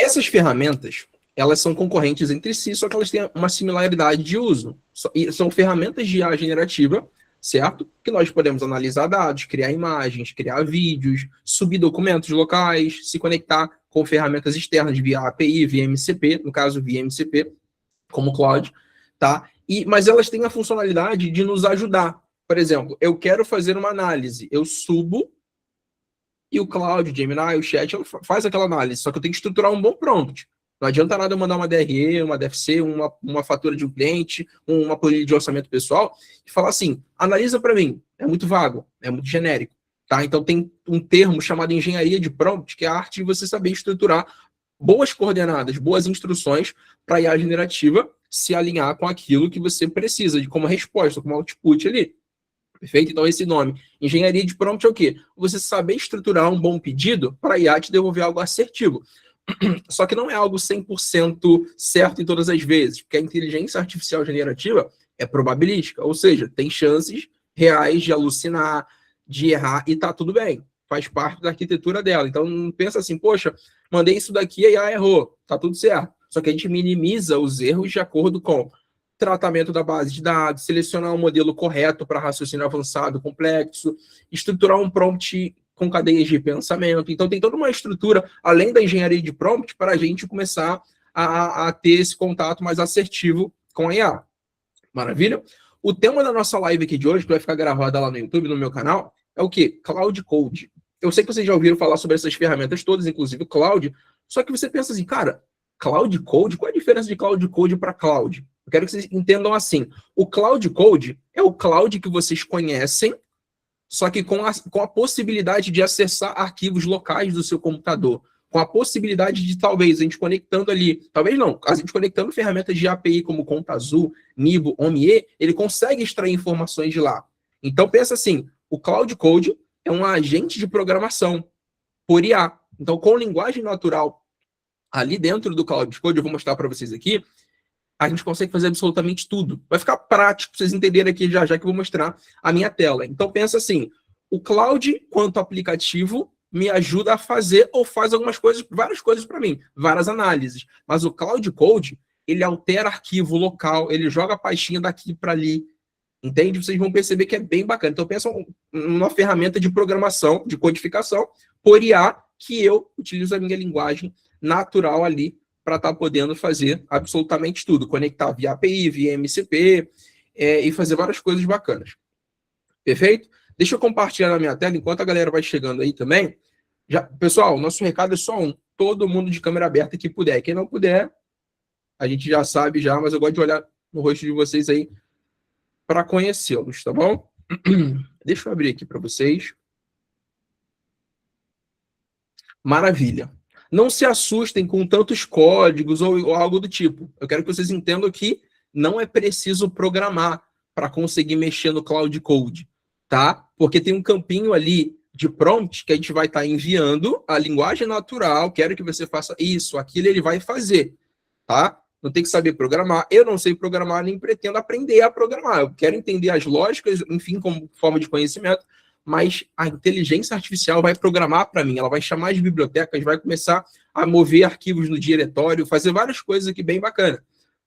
Essas ferramentas, elas são concorrentes entre si, só que elas têm uma similaridade de uso. São ferramentas de IA generativa, certo? Que nós podemos analisar dados, criar imagens, criar vídeos, subir documentos locais, se conectar com ferramentas externas via API, via MCP, no caso via MCP, como Cloud, tá? Mas elas têm a funcionalidade de nos ajudar. Por exemplo, eu quero fazer uma análise, eu subo e o Cloud, o Gemini, o Chat faz aquela análise, só que eu tenho que estruturar um bom prompt. Não adianta nada eu mandar uma DRE, uma DFC, uma fatura de um cliente, uma planilha de orçamento pessoal, e falar assim, analisa para mim. É muito vago, é muito genérico. Tá? Então tem um termo chamado engenharia de prompt, que é a arte de você saber estruturar boas coordenadas, boas instruções para a IA generativa se alinhar com aquilo que você precisa, de como resposta, como output ali. Perfeito? Então, esse nome, engenharia de prompt é o quê? Você saber estruturar um bom pedido para a IA te devolver algo assertivo. Só que não é algo 100% certo em todas as vezes, porque a inteligência artificial generativa é probabilística, ou seja, tem chances reais de alucinar, de errar, e tá tudo bem. Faz parte da arquitetura dela. Então, não pensa assim, poxa, mandei isso daqui e a IA errou. Tá tudo certo. Só que a gente minimiza os erros de acordo com tratamento da base de dados, selecionar um modelo correto para raciocínio avançado, complexo, estruturar um prompt com cadeias de pensamento. Então, tem toda uma estrutura, além da engenharia de prompt, para a gente começar a ter esse contato mais assertivo com a IA. Maravilha? O tema da nossa live aqui de hoje, que vai ficar gravada lá no YouTube, no meu canal, é o quê? Cloud Code. Eu sei que vocês já ouviram falar sobre essas ferramentas todas, inclusive o Cloud, só que você pensa assim, cara, Cloud Code? Qual é a diferença de Cloud Code para Cloud? Eu quero que vocês entendam assim. O Cloud Code é o cloud que vocês conhecem, só que com a possibilidade de acessar arquivos locais do seu computador, com a possibilidade de, talvez, a gente conectando ali, talvez não, a gente conectando ferramentas de API como Conta Azul, Nibo, OMIE, ele consegue extrair informações de lá. Então, pensa assim, o Cloud Code é um agente de programação por IA. Então, com linguagem natural, ali dentro do Cloud Code, eu vou mostrar para vocês aqui, a gente consegue fazer absolutamente tudo. Vai ficar prático para vocês entenderem aqui já que eu vou mostrar a minha tela. Então, pensa assim, o Cloud, quanto aplicativo, me ajuda a fazer ou faz algumas coisas, várias coisas para mim, várias análises. Mas o Cloud Code, ele altera arquivo local, ele joga a pastinha daqui para ali, entende? Vocês vão perceber que é bem bacana. Então, pensa numa ferramenta de programação, de codificação, por IA, que eu utilizo a minha linguagem natural ali para estar podendo fazer absolutamente tudo, conectar via API, via MCP, e fazer várias coisas bacanas. Perfeito? Deixa eu compartilhar na minha tela, enquanto a galera vai chegando aí também. Pessoal, nosso recado é só um. Todo mundo de câmera aberta que puder. Quem não puder, a gente já sabe já, mas eu gosto de olhar no rosto de vocês aí para conhecê-los, tá bom? Deixa eu abrir aqui para vocês. Maravilha. Não se assustem com tantos códigos ou algo do tipo. Eu quero que vocês entendam que não é preciso programar para conseguir mexer no Cloud Code, tá? Porque tem um campinho ali de prompt que a gente vai estar enviando a linguagem natural, quero que você faça isso, aquilo, ele vai fazer, tá? Não tem que saber programar. Eu não sei programar, nem pretendo aprender a programar. Eu quero entender as lógicas, enfim, como forma de conhecimento, mas a inteligência artificial vai programar para mim, ela vai chamar as bibliotecas, vai começar a mover arquivos no diretório, fazer várias coisas aqui bem bacana.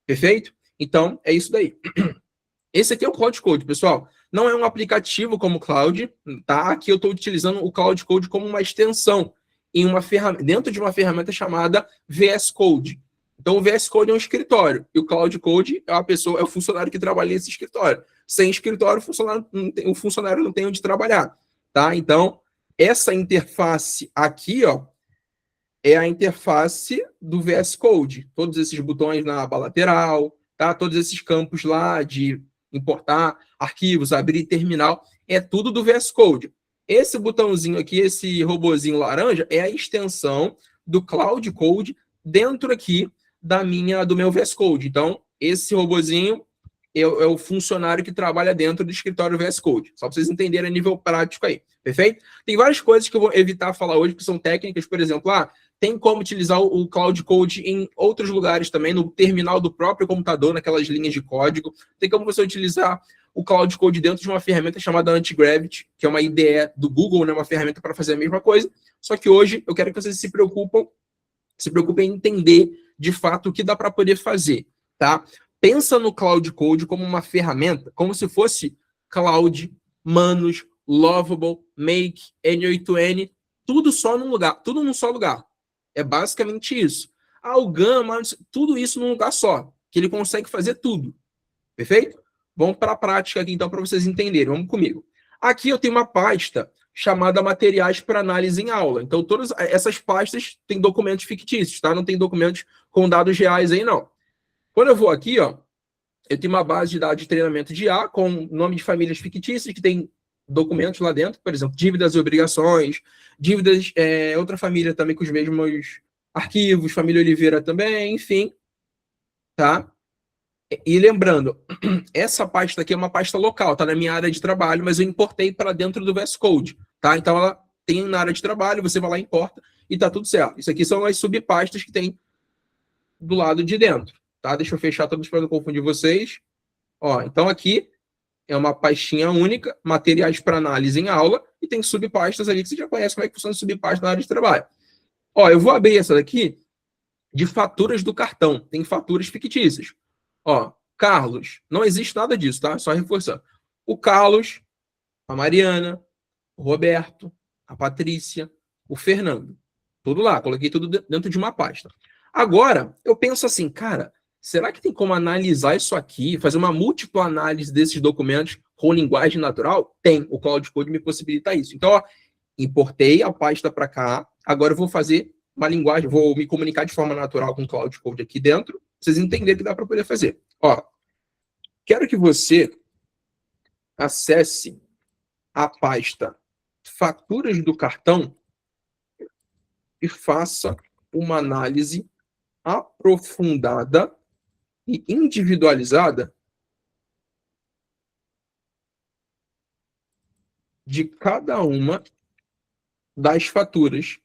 Perfeito? Então, é isso daí. Esse aqui é o Cloud Code, pessoal. Não é um aplicativo como o Cloud, tá? Aqui eu estou utilizando o Cloud Code como uma extensão dentro de uma ferramenta chamada VS Code. Então, o VS Code é um escritório e o Cloud Code é o funcionário que trabalha nesse escritório. Sem escritório, o funcionário não tem onde trabalhar, tá? Então, essa interface aqui, ó, é a interface do VS Code. Todos esses botões na aba lateral, tá? Todos esses campos lá de importar arquivos, abrir terminal, é tudo do VS Code. Esse botãozinho aqui, esse robozinho laranja, é a extensão do Cloud Code dentro aqui do meu VS Code. Então, esse robozinho é o funcionário que trabalha dentro do escritório VS Code. Só para vocês entenderem a nível prático aí, perfeito? Tem várias coisas que eu vou evitar falar hoje, que são técnicas, por exemplo, tem como utilizar o Cloud Code em outros lugares também, no terminal do próprio computador, naquelas linhas de código. Tem como você utilizar o Cloud Code dentro de uma ferramenta chamada Antigravity, que é uma IDE do Google, né, uma ferramenta para fazer a mesma coisa. Só que hoje eu quero que vocês se preocupem Se preocupe em entender, de fato, o que dá para poder fazer, tá? Pensa no Cloud Code como uma ferramenta, como se fosse Cloud, Manus, Lovable, Make, N8N, tudo só num lugar, tudo num só lugar. É basicamente isso. O Gama, tudo isso num lugar só, que ele consegue fazer tudo. Perfeito? Vamos para a prática aqui, então, para vocês entenderem. Vamos comigo. Aqui eu tenho uma pasta chamada materiais para análise em aula. Então, todas essas pastas têm documentos fictícios, tá? Não tem documentos com dados reais aí, não. Quando eu vou aqui, ó, eu tenho uma base de dados de treinamento de IA com nome de famílias fictícias que tem documentos lá dentro, por exemplo, dívidas e obrigações, dívidas, outra família também com os mesmos arquivos, família Oliveira também, enfim, tá? E lembrando, essa pasta aqui é uma pasta local, tá na minha área de trabalho, mas eu importei para dentro do VS Code, tá? Então ela tem na área de trabalho, você vai lá, importa e tá tudo certo. Isso aqui são as subpastas que tem do lado de dentro, tá? Deixa eu fechar todos para não confundir vocês. Ó, então aqui é uma pastinha única, materiais para análise em aula, e tem subpastas ali que você já conhece como é que funciona subpasta na área de trabalho. Ó, eu vou abrir essa daqui de faturas do cartão. Tem faturas fictícias. Ó, Carlos, não existe nada disso, tá? Só reforçando. O Carlos, a Mariana, o Roberto, a Patrícia, o Fernando. Tudo lá, coloquei tudo dentro de uma pasta. Agora, eu penso assim, cara, será que tem como analisar isso aqui, fazer uma múltipla análise desses documentos com linguagem natural? Tem, o Cloud Code me possibilita isso. Então, ó, importei a pasta para cá, agora eu vou fazer uma linguagem, vou me comunicar de forma natural com o Cloud Code aqui dentro, pra vocês entenderem que dá para poder fazer. Ó, quero que você acesse a pasta faturas do cartão e faça uma análise aprofundada e individualizada de cada uma das faturas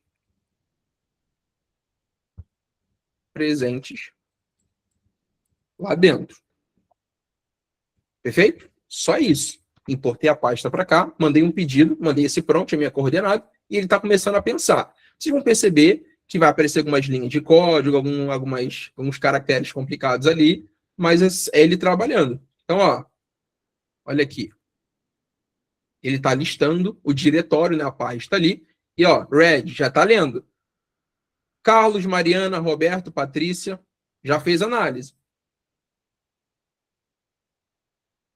presentes lá dentro. Perfeito? Só isso. Importei a pasta para cá, mandei um pedido, mandei esse prompt, a minha coordenada, e ele está começando a pensar. Vocês vão perceber que vai aparecer algumas linhas de código, alguns caracteres complicados ali, mas é ele trabalhando. Então, ó, olha aqui. Ele está listando o diretório, né, a pasta ali, e ó, Red, já está lendo. Carlos, Mariana, Roberto, Patrícia, já fez análise.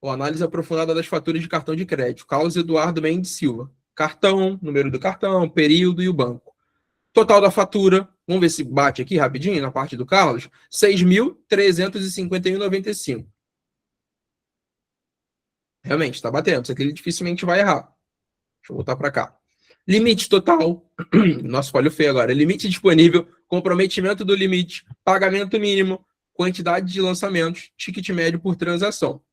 Ó, análise aprofundada das faturas de cartão de crédito. Carlos Eduardo Mendes Silva. Cartão, número do cartão, período e o banco. Total da fatura, vamos ver se bate aqui rapidinho na parte do Carlos, R$ 6.351,95. Realmente, está batendo. Isso aqui ele dificilmente vai errar. Deixa eu voltar para cá. Limite total. Nossa, falhou feio agora. Limite disponível, comprometimento do limite, pagamento mínimo, quantidade de lançamentos, ticket médio por transação.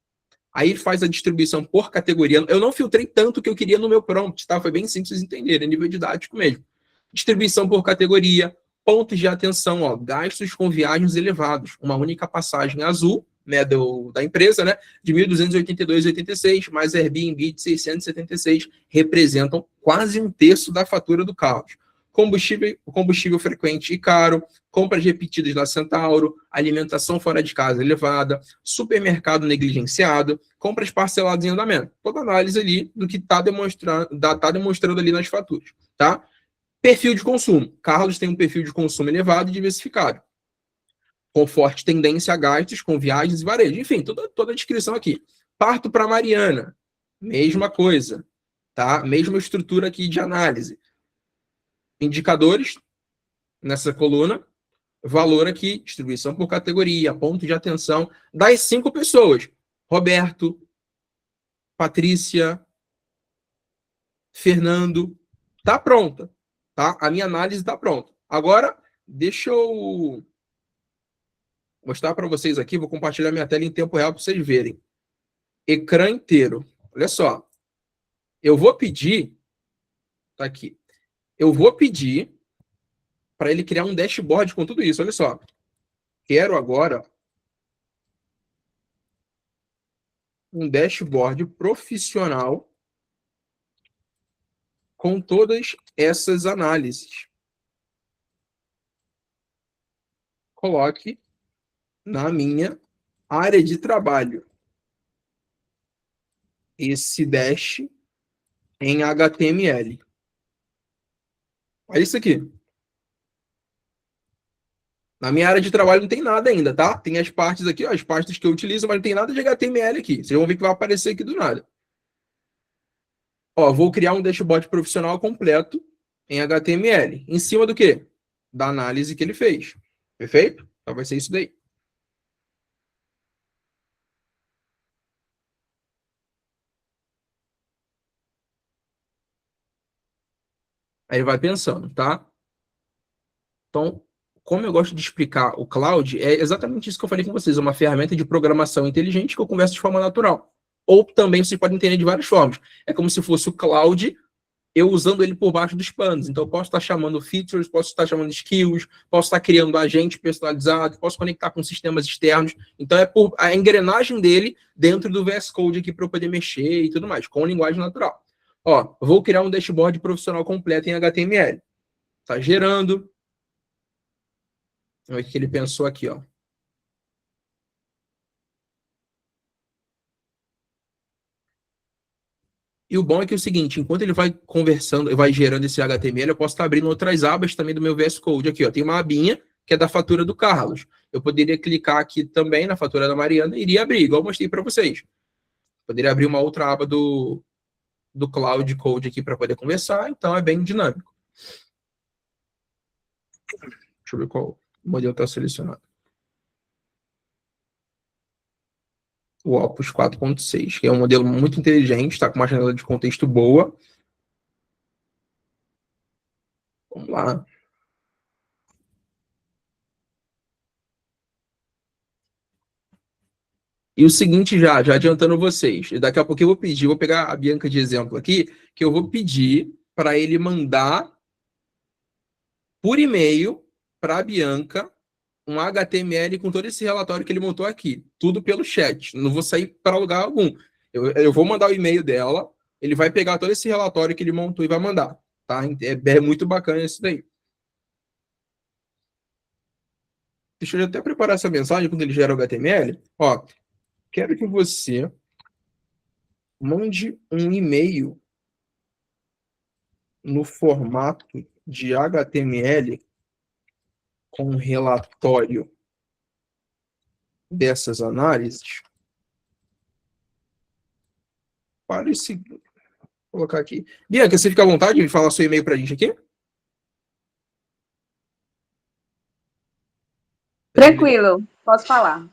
Aí faz a distribuição por categoria. Eu não filtrei tanto que eu queria no meu prompt, tá? Foi bem simples entenderem, nível didático mesmo. Distribuição por categoria, pontos de atenção, ó, gastos com viagens elevados. Uma única passagem azul, né, da empresa, né, de 1.282,86, mais Airbnb de 676, representam quase um terço da fatura do carro. Combustível frequente e caro, compras repetidas na Centauro, alimentação fora de casa elevada, supermercado negligenciado, compras parceladas em andamento. Toda análise ali do que está demonstrando ali nas faturas, tá? Perfil de consumo. Carlos tem um perfil de consumo elevado e diversificado, com forte tendência a gastos com viagens e varejo. Enfim, toda a descrição aqui. Parto para Mariana, mesma coisa, tá? Mesma estrutura aqui de análise. Indicadores nessa coluna, valor aqui, distribuição por categoria, ponto de atenção das 5 pessoas. Roberto, Patrícia, Fernando, tá pronta, tá? A minha análise tá pronta. Agora, deixa eu mostrar para vocês aqui, vou compartilhar minha tela em tempo real para vocês verem. Ecrã inteiro. Olha só. Eu vou pedir, tá aqui. Eu vou pedir para ele criar um dashboard com tudo isso. Olha só. Quero agora um dashboard profissional com todas essas análises. coloque na minha área de trabalho esse dash em HTML. Olha isso aqui. Na minha área de trabalho não tem nada ainda, tá? Tem as partes aqui, ó, as partes que eu utilizo, mas não tem nada de HTML aqui. Vocês vão ver que vai aparecer aqui do nada. Ó, vou criar um dashboard profissional completo em HTML. Em cima do quê? Da análise que ele fez. Perfeito? Então vai ser isso daí. Aí ele vai pensando, tá? Então, como eu gosto de explicar o cloud, é exatamente isso que eu falei com vocês. É uma ferramenta de programação inteligente que eu converso de forma natural. Ou também vocês podem entender de várias formas. É como se fosse o cloud, eu usando ele por baixo dos panos. Então, eu posso estar chamando features, posso estar chamando skills, posso estar criando agente personalizado, posso conectar com sistemas externos. Então, é por a engrenagem dele dentro do VS Code aqui para eu poder mexer e tudo mais, com linguagem natural. Ó, vou criar um dashboard profissional completo em HTML. Está gerando. Olha o que ele pensou aqui, ó. E o bom é que é o seguinte, enquanto ele vai conversando, vai gerando esse HTML, eu posso estar abrindo outras abas também do meu VS Code aqui, ó. Tem uma abinha que é da fatura do Carlos. Eu poderia clicar aqui também na fatura da Mariana e iria abrir, igual eu mostrei para vocês. Poderia abrir uma outra aba do Cloud Code aqui para poder conversar, então é bem dinâmico. Deixa eu ver qual modelo está selecionado. O Opus 4.6, que é um modelo muito inteligente, está com uma janela de contexto boa. Vamos lá. E o seguinte, já adiantando vocês, daqui a pouco eu vou pedir, vou pegar a Bianca de exemplo aqui, que eu vou pedir para ele mandar por e-mail para a Bianca um HTML com todo esse relatório que ele montou aqui. Tudo pelo chat. Não vou sair para lugar algum. Eu vou mandar o e-mail dela, ele vai pegar todo esse relatório que ele montou e vai mandar. Tá? É muito bacana isso daí. Deixa eu até preparar essa mensagem quando ele gera o HTML. Ó, quero que você mande um e-mail no formato de HTML com relatório dessas análises para esse. Vou colocar aqui. Bianca, você fica à vontade de falar seu e-mail para a gente aqui? Tranquilo, posso falar.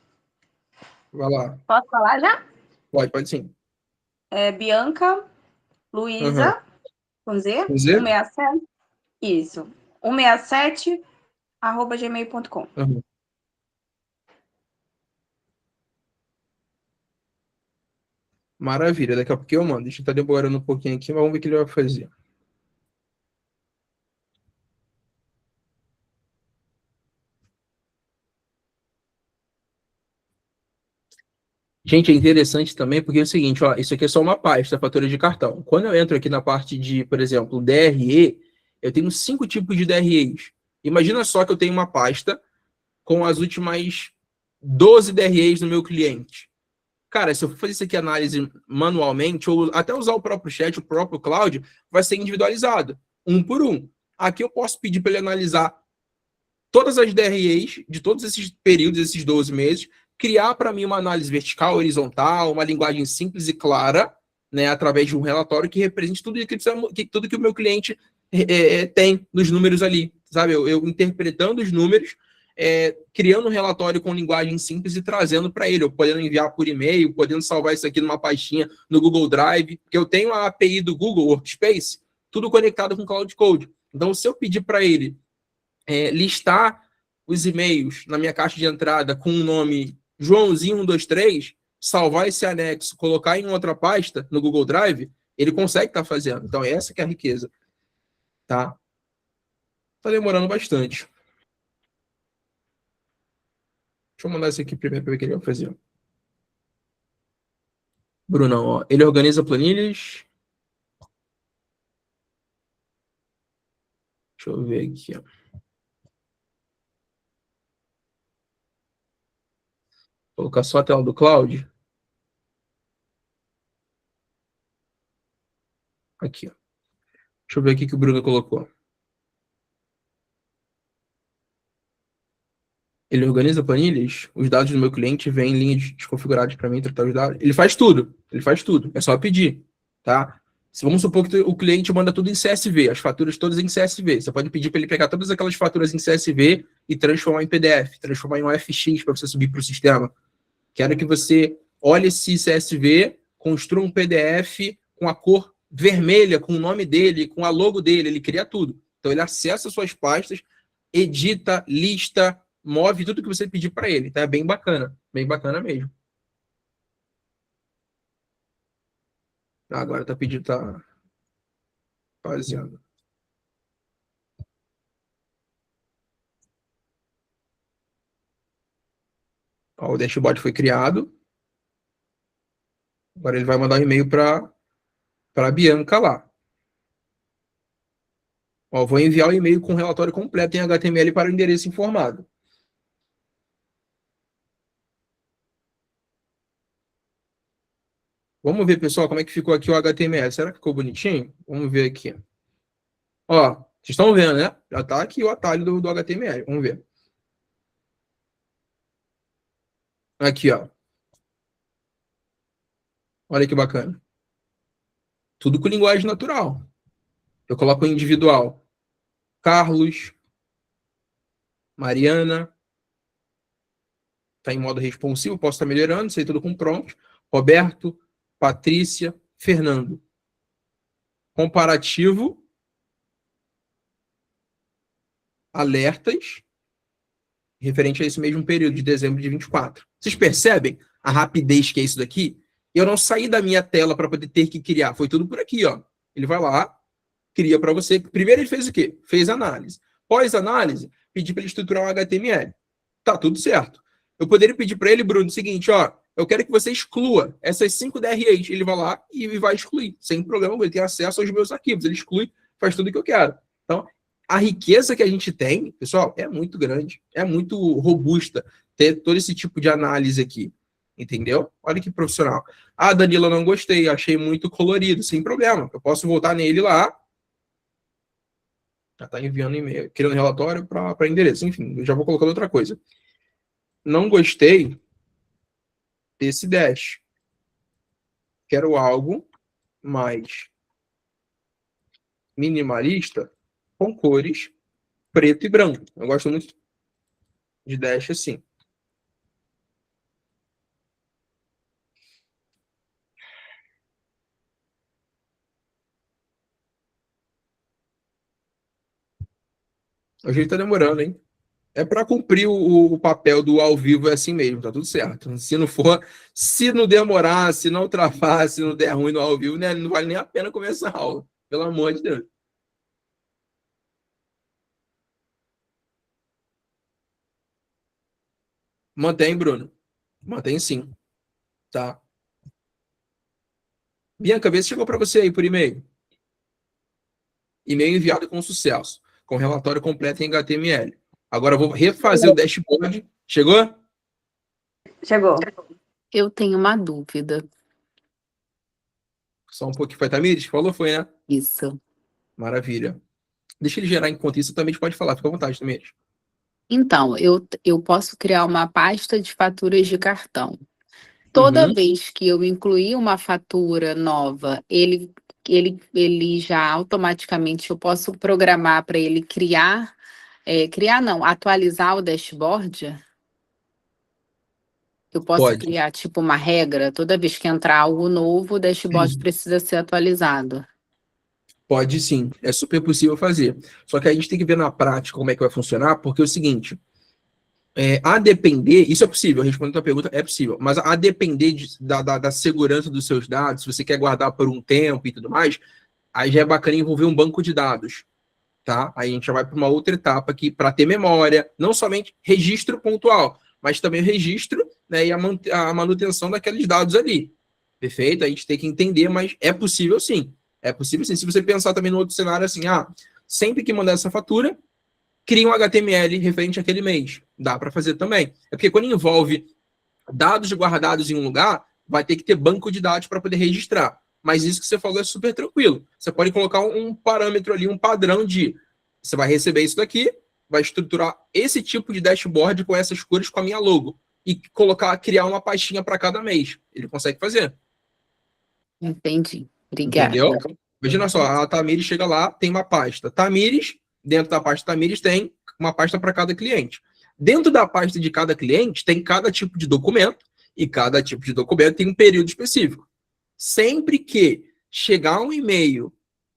Vai lá. Posso falar já? Pode sim. É Bianca Uhum. Luiza, com Z, Com Z? 167. Isso. 167, @gmail.com. Uhum. Maravilha, daqui a pouco eu mando. Deixa eu estar demorando um pouquinho aqui, mas vamos ver o que ele vai fazer. Gente, é interessante também porque é o seguinte, ó, isso aqui é só uma pasta, fatura de cartão. Quando eu entro aqui na parte de, por exemplo, DRE, eu tenho 5 tipos de DREs. Imagina só que eu tenho uma pasta com as últimas 12 DREs no meu cliente. Cara, se eu for fazer isso aqui análise manualmente, ou até usar o próprio chat, o próprio cloud, vai ser individualizado, um por um. Aqui eu posso pedir para ele analisar todas as DREs de todos esses períodos, esses 12 meses, criar para mim uma análise vertical, horizontal, uma linguagem simples e clara, né, através de um relatório que represente tudo que o meu cliente tem nos números ali, sabe? Eu interpretando os números, criando um relatório com linguagem simples e trazendo para ele, eu podendo enviar por e-mail, podendo salvar isso aqui numa pastinha no Google Drive, porque eu tenho a API do Google Workspace, tudo conectado com Cloud Code. Então, se eu pedir para ele listar os e-mails na minha caixa de entrada com o nome Joãozinho 123, salvar esse anexo, colocar em outra pasta no Google Drive, ele consegue estar fazendo. Então, essa que é a riqueza. Tá? Tá demorando bastante. Deixa eu mandar esse aqui primeiro para ver o que ele vai fazer. Brunão, ó, ele organiza planilhas. Deixa eu ver aqui, ó. colocar só a tela do Cloud. Aqui, ó. Deixa eu ver aqui que o Bruno colocou. Ele organiza planilhas, os dados do meu cliente vêm em linhas desconfiguradas para mim, tratar os dados. Ele faz tudo. É só pedir, tá? Se vamos supor que o cliente manda tudo em CSV, as faturas todas em CSV. Você pode pedir para ele pegar todas aquelas faturas em CSV e transformar em PDF, transformar em um FX para você subir para o sistema. Quero que você olhe esse CSV, construa um PDF com a cor vermelha, com o nome dele, com a logo dele, ele cria tudo. Então ele acessa suas pastas, edita, lista, move tudo que você pedir para ele, tá? É bem bacana mesmo. Agora tá pedindo, tá fazendo. Ó, o dashboard foi criado. Agora ele vai mandar um e-mail para a Bianca lá. Ó, vou enviar o e-mail com o relatório completo em HTML para o endereço informado. Vamos ver, pessoal, como é que ficou aqui o HTML. Será que ficou bonitinho? Vamos ver aqui. Ó, vocês estão vendo, né? Já está aqui o atalho do HTML. Vamos ver. Aqui, ó. Olha que bacana. Tudo com linguagem natural. Eu coloco individual. Carlos, Mariana. Está em modo responsivo, posso estar melhorando, sei tudo com prompt. Roberto, Patrícia, Fernando. Comparativo. Alertas. Referente a esse mesmo período de dezembro de 24. Vocês percebem a rapidez que é isso daqui? Eu não saí da minha tela para poder ter que criar. Foi tudo por aqui, ó. Ele vai lá, cria para você. Primeiro ele fez o quê? Fez análise. Pós-análise, pedi para ele estruturar um HTML. Tá tudo certo. Eu poderia pedir para ele, Bruno, o seguinte, ó, eu quero que você exclua essas 5 DREs. Ele vai lá e vai excluir, sem problema, ele tem acesso aos meus arquivos, ele exclui, faz tudo o que eu quero. Então, a riqueza que a gente tem, pessoal, é muito grande, é muito robusta ter todo esse tipo de análise aqui, entendeu? Olha que profissional. Ah, Danila, não gostei, achei muito colorido, sem problema, eu posso voltar nele lá, já está enviando e-mail, criando relatório para endereço, enfim, eu já vou colocando outra coisa. Não gostei desse dash. Quero algo mais minimalista com cores preto e branco. Eu gosto muito de dash assim. A gente tá demorando, hein? É para cumprir o papel do ao vivo, é assim mesmo, tá tudo certo. Se não for, se não demorar, se não travar, se não der ruim no ao vivo, né, não vale nem a pena começar a aula. Pelo amor de Deus. Mantém, Bruno. Mantém sim. Tá. Bianca, vê se chegou para você aí por e-mail. E-mail enviado com sucesso, com relatório completo em HTML. Agora eu vou refazer o dashboard. Chegou? Chegou. Eu tenho uma dúvida. Só um pouquinho. Foi Tamires que falou? Foi, né? Isso. Maravilha. Deixa ele gerar enquanto isso, também pode falar. Fica à vontade, Tamires. Então, eu posso criar uma pasta de faturas de cartão. Toda vez que eu incluir uma fatura nova, ele já automaticamente eu posso programar para ele atualizar o dashboard? Eu posso Pode. criar tipo uma regra, toda vez que entrar algo novo, o dashboard precisa ser atualizado. Pode sim, é super possível fazer. Só que a gente tem que ver na prática como é que vai funcionar, porque é o seguinte, a depender, isso é possível, respondendo a tua pergunta, é possível, mas a depender da segurança dos seus dados, se você quer guardar por um tempo e tudo mais, aí já é bacana envolver um banco de dados, tá? Aí a gente já vai para uma outra etapa aqui, para ter memória, não somente registro pontual, mas também o registro, né, e a manutenção daqueles dados ali. Perfeito? A gente tem que entender, mas é possível sim. É possível sim. Se você pensar também no outro cenário assim, sempre que mandar essa fatura, cria um HTML referente àquele mês. Dá para fazer também. É porque quando envolve Dados guardados em um lugar, vai ter que ter banco de dados para poder registrar. Mas isso que você falou é super tranquilo. Você pode colocar um parâmetro ali, um padrão de você vai receber isso daqui, vai estruturar esse tipo de dashboard com essas cores com a minha logo e criar uma pastinha para cada mês. Ele consegue fazer. Entendi. Obrigada. Entendeu? Imagina só, a Tamires chega lá, tem uma pasta. Tamires, dentro da pasta Tamires tem uma pasta para cada cliente. Dentro da pasta de cada cliente tem cada tipo de documento e cada tipo de documento tem um período específico. Sempre que chegar um e-mail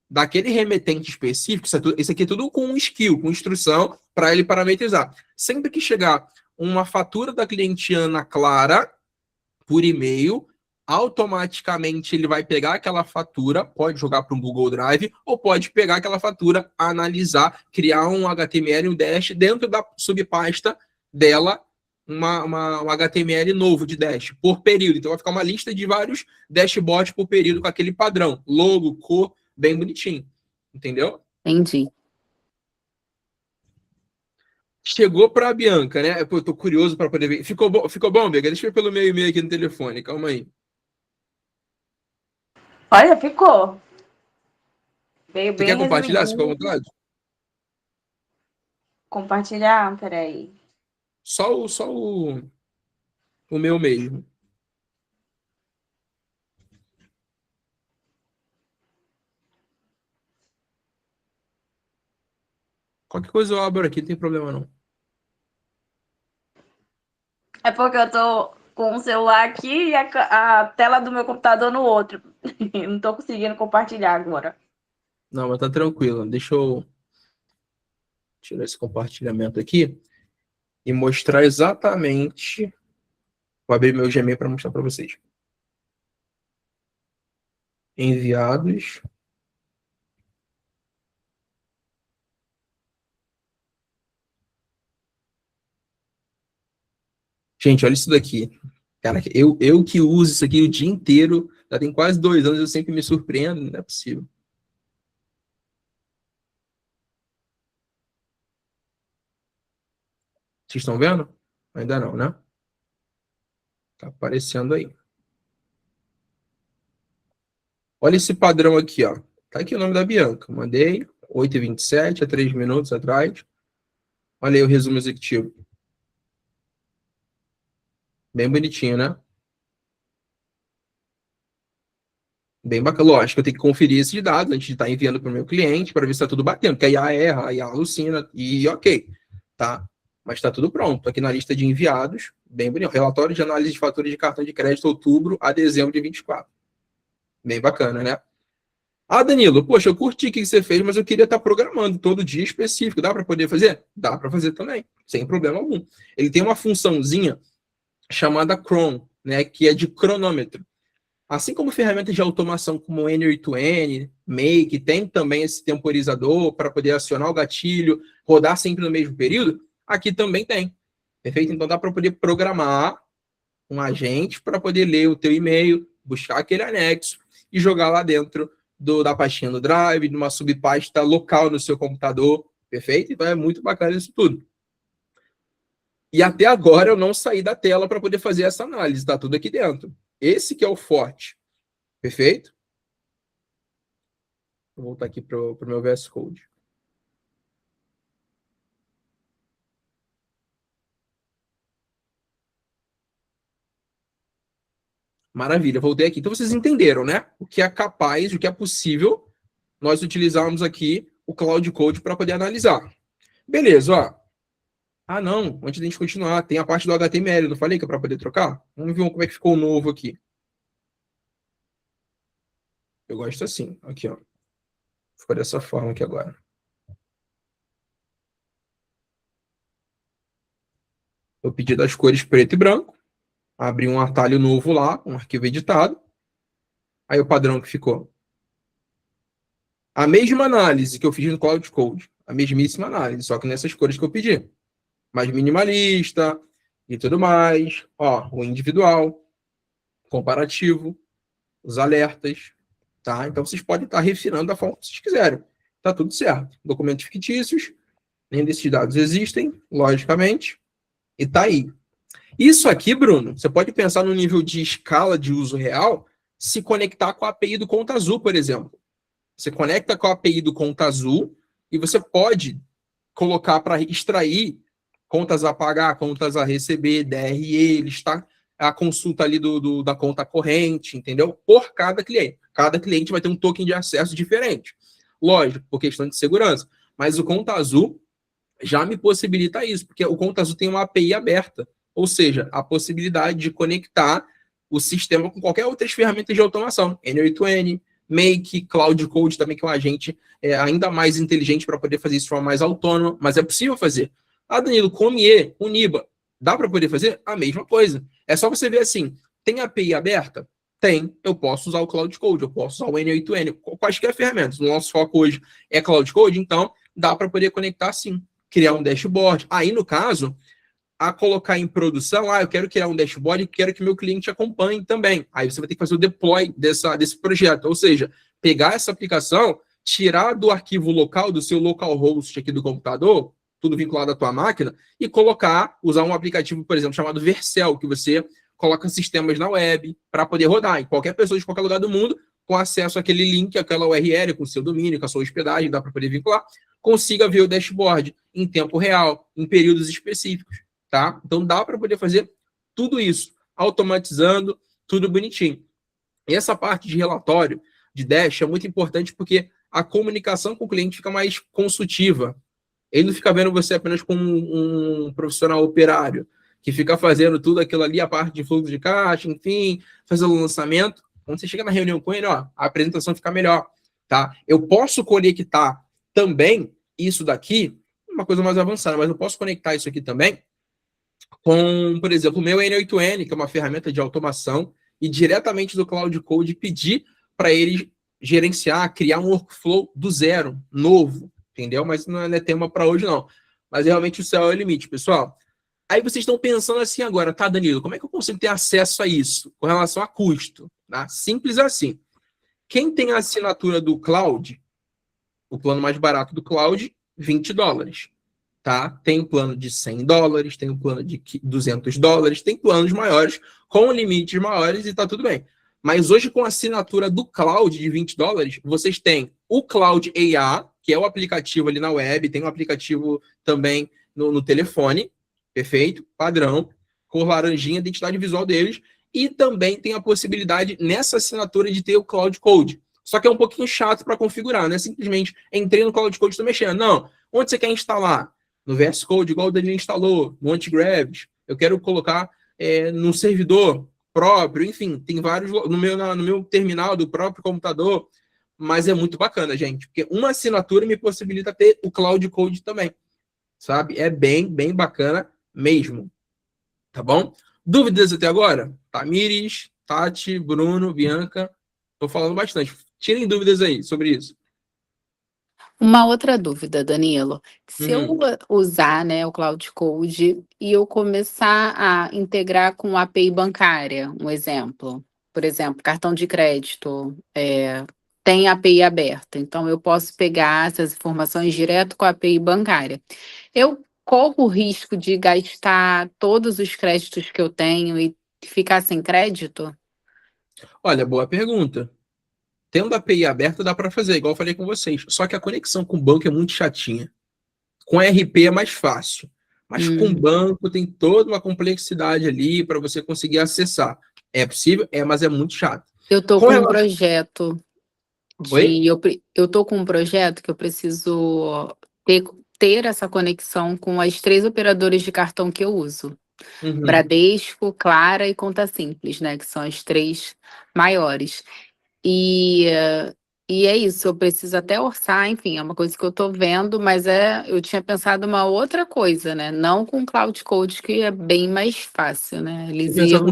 daquele remetente específico, isso aqui é tudo com um skill, com instrução para ele parametrizar. Sempre que chegar uma fatura da cliente Ana Clara por e-mail, automaticamente ele vai pegar aquela fatura, pode jogar para um Google Drive, ou pode pegar aquela fatura, analisar, criar um HTML, um dash dentro da subpasta dela, um HTML novo de dash, por período. Então vai ficar uma lista de vários dashboards por período com aquele padrão, logo, cor, bem bonitinho. Entendeu? Entendi. Chegou para a Bianca, né? Pô, eu tô curioso para poder ver. Ficou bom, Bianca? Deixa eu ver pelo meu e-mail aqui no telefone. Calma aí. Olha, ficou. Veio Você bem quer compartilhar? Você resumidinho. ficou à vontade? Compartilhar? Peraí. Só o meu mesmo. Qualquer coisa eu abro aqui, não tem problema não. É porque eu tô com o celular aqui e a tela do meu computador no outro. Não tô conseguindo compartilhar agora. Não, mas tá tranquilo. Deixa eu tirar esse compartilhamento aqui e mostrar exatamente. Vou abrir meu Gmail para mostrar para vocês. Enviados. Gente, olha isso daqui. Cara, eu que uso isso aqui o dia inteiro, já tem quase 2 anos, eu sempre me surpreendo, não é possível. Vocês estão vendo? Ainda não, né? Tá aparecendo aí. Olha esse padrão aqui, ó. Tá aqui o nome da Bianca. Mandei 8h27, há 3 minutos atrás. Olha aí o resumo executivo. Bem bonitinho, né? Bem bacana. Lógico, eu tenho que conferir esses dados antes de estar enviando para o meu cliente para ver se está tudo batendo, porque a IA erra, a IA alucina e ok, tá? Mas está tudo pronto. Aqui na lista de enviados, bem bonito. Relatório de análise de fatura de cartão de crédito outubro a dezembro de 24. Bem bacana, né? Ah, Danilo, poxa, eu curti o que você fez, mas eu queria estar programando todo dia específico. Dá para poder fazer? Dá para fazer também, sem problema algum. Ele tem uma funçãozinha chamada cron, né, que é de cronômetro. Assim como ferramentas de automação como N8N, Make, tem também esse temporizador para poder acionar o gatilho, rodar sempre no mesmo período, aqui também tem. Perfeito? Então dá para poder programar um agente para poder ler o teu e-mail, buscar aquele anexo e jogar lá dentro da pastinha do Drive, numa subpasta local no seu computador. Perfeito? Então é muito bacana isso tudo. E até agora eu não saí da tela para poder fazer essa análise, está tudo aqui dentro. Esse que é o forte. Perfeito? Vou voltar aqui para o meu VS Code. Maravilha, voltei aqui. Então vocês entenderam, né? O que é capaz, o que é possível nós utilizarmos aqui o Cloud Code para poder analisar. Beleza, ó. Ah, não, antes de a gente continuar, tem a parte do HTML, não falei que é para poder trocar? Vamos ver como é que ficou o novo aqui. Eu gosto assim, aqui, ó. Ficou dessa forma aqui agora. Eu pedi das cores preto e branco, abri um atalho novo lá, um arquivo editado. Aí o padrão que ficou. A mesma análise que eu fiz no Cloud Code, a mesmíssima análise, só que nessas cores que eu pedi. Mais minimalista e tudo mais. Ó, o individual, comparativo, os alertas, tá? Então vocês podem estar refinando da forma que vocês quiserem. Tá tudo certo. Documentos fictícios, nem desses dados existem, logicamente, e tá aí. Isso aqui, Bruno, você pode pensar no nível de escala de uso real, se conectar com a API do Conta Azul, por exemplo. Você conecta com a API do Conta Azul e você pode colocar para extrair contas a pagar, contas a receber, DRE, listar a consulta ali da conta corrente, entendeu? Por cada cliente. Cada cliente vai ter um token de acesso diferente. Lógico, por questão de segurança. Mas o Conta Azul já me possibilita isso, porque o Conta Azul tem uma API aberta, ou seja, a possibilidade de conectar o sistema com qualquer outras ferramentas de automação, N8N, Make, Cloud Code também, que é um agente ainda mais inteligente para poder fazer isso de forma mais autônoma, mas é possível fazer. Ah, Danilo, com o MIE, o Niba, dá para poder fazer a mesma coisa. É só você ver assim, tem API aberta? Tem, eu posso usar o Cloud Code, eu posso usar o N8N, quaisquer ferramentas. O nosso foco hoje é Cloud Code, então dá para poder conectar sim, criar um dashboard. Aí, no caso, a colocar em produção, eu quero criar um dashboard e quero que meu cliente acompanhe também. Aí você vai ter que fazer o deploy desse projeto, ou seja, pegar essa aplicação, tirar do arquivo local, do seu localhost aqui do computador, tudo vinculado à tua máquina, e colocar, usar um aplicativo, por exemplo, chamado Vercel, que você coloca sistemas na web para poder rodar. E qualquer pessoa de qualquer lugar do mundo, com acesso àquele link, àquela URL, com o seu domínio, com a sua hospedagem, dá para poder vincular, consiga ver o dashboard em tempo real, em períodos específicos. Tá? Então dá para poder fazer tudo isso, automatizando, tudo bonitinho. E essa parte de relatório de Dash é muito importante porque a comunicação com o cliente fica mais consultiva. Ele não fica vendo você apenas como um profissional operário, que fica fazendo tudo aquilo ali, a parte de fluxo de caixa, enfim, fazendo o lançamento. Quando você chega na reunião com ele, a apresentação fica melhor. Tá? Eu posso conectar também isso daqui, uma coisa mais avançada, mas eu posso conectar isso aqui também com, por exemplo, o meu N8N, que é uma ferramenta de automação, e diretamente do Cloud Code pedir para ele gerenciar, criar um workflow do zero, novo, entendeu? Mas não é tema para hoje, não. Mas realmente o céu é o limite, pessoal. Aí vocês estão pensando assim agora, tá, Danilo, como é que eu consigo ter acesso a isso com relação a custo? Tá? Simples assim. Quem tem a assinatura do Cloud, o plano mais barato do Cloud, $20. Tá? Tem o plano de $100, tem o plano de $200, tem planos maiores, com limites maiores e tá tudo bem. Mas hoje, com a assinatura do Cloud de $20, vocês têm o Cloud AI, que é o aplicativo ali na web, tem um aplicativo também no telefone, perfeito, padrão, com laranjinha, identidade visual deles, e também tem a possibilidade, nessa assinatura, de ter o Cloud Code. Só que é um pouquinho chato para configurar, não é simplesmente entrei no Cloud Code e estou mexendo. Não, onde você quer instalar? No VS Code, igual o Danilo instalou, no Antigravis, eu quero colocar num servidor próprio, enfim, tem vários no meu terminal do próprio computador, mas é muito bacana, gente, porque uma assinatura me possibilita ter o Cloud Code também, sabe? É bem, bem bacana mesmo, tá bom? Dúvidas até agora? Tamires, Tati, Bruno, Bianca, tô falando bastante. Tirem dúvidas aí sobre isso. Uma outra dúvida, Danilo. Se eu usar, né, o Cloud Code e eu começar a integrar com a API bancária, um exemplo, por exemplo, cartão de crédito, tem API aberta, então eu posso pegar essas informações direto com a API bancária. Eu corro o risco de gastar todos os créditos que eu tenho e ficar sem crédito? Olha, boa pergunta. Tendo a API aberta, dá para fazer, igual eu falei com vocês. Só que a conexão com o banco é muito chatinha. Com RP é mais fácil. Mas com o banco tem toda uma complexidade ali para você conseguir acessar. É possível? Mas é muito chato. Eu estou com um projeto Oi? eu tô com um projeto que eu preciso ter essa conexão com as 3 operadoras de cartão que eu uso. Bradesco, Clara e Conta Simples, né? Que são as 3 maiores. E é isso, eu preciso até orçar, enfim, é uma coisa que eu tô vendo, mas eu tinha pensado uma outra coisa, né? Não com Cloud Code, que é bem mais fácil, né? Eles iam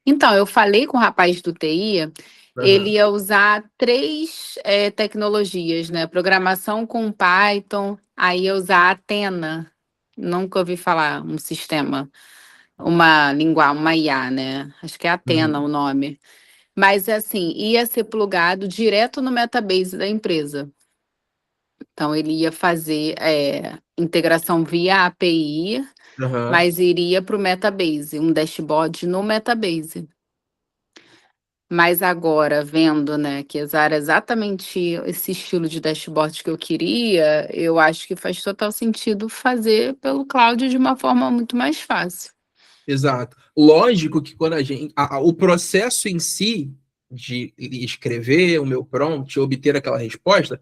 Então, eu falei com o rapaz do TI, ele ia usar 3 tecnologias, né? Programação com Python, aí ia usar Athena. Nunca ouvi falar um sistema, uma IA, né? Acho que é Athena o nome. Mas, assim, ia ser plugado direto no Metabase da empresa. Então, ele ia fazer integração via API Aham. mas iria para o Metabase, um dashboard no Metabase. Mas agora, vendo, né, que era exatamente esse estilo de dashboard que eu queria, eu acho que faz total sentido fazer pelo cloud de uma forma muito mais fácil. Exato. Lógico que quando a gente. O processo em si de escrever o meu prompt, obter aquela resposta,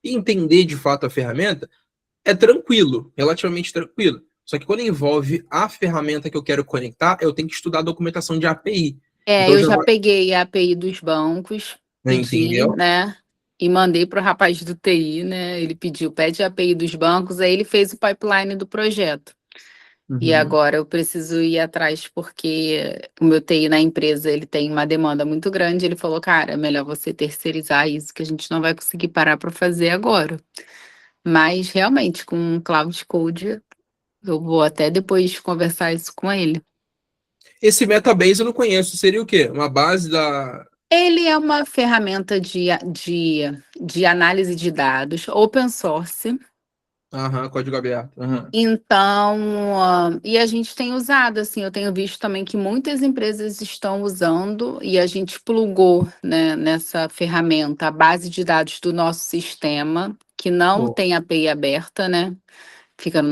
e entender de fato a ferramenta, é tranquilo, relativamente tranquilo. Só que quando envolve a ferramenta que eu quero conectar, eu tenho que estudar a documentação de API. Então, Eu já já vai. peguei a API dos bancos, pedi, Entendeu? né, e mandei para o rapaz do TI, né, ele pediu, pede a API dos bancos, aí ele fez o pipeline do projeto. E Uhum. agora eu preciso ir atrás porque o meu TI na empresa, ele tem uma demanda muito grande, ele falou, cara, é melhor você terceirizar isso que a gente não vai conseguir parar para fazer agora. Mas realmente, com o Cloud Code, eu vou até depois conversar isso com ele. Esse Metabase eu não conheço. Seria o quê? Uma base da. Ele é uma ferramenta de análise de dados open source. Aham, código aberto. Aham. Então, e a gente tem usado, assim, eu tenho visto também que muitas empresas estão usando e a gente plugou, né, nessa ferramenta a base de dados do nosso sistema, que não Pô, tem API aberta, né? Fica no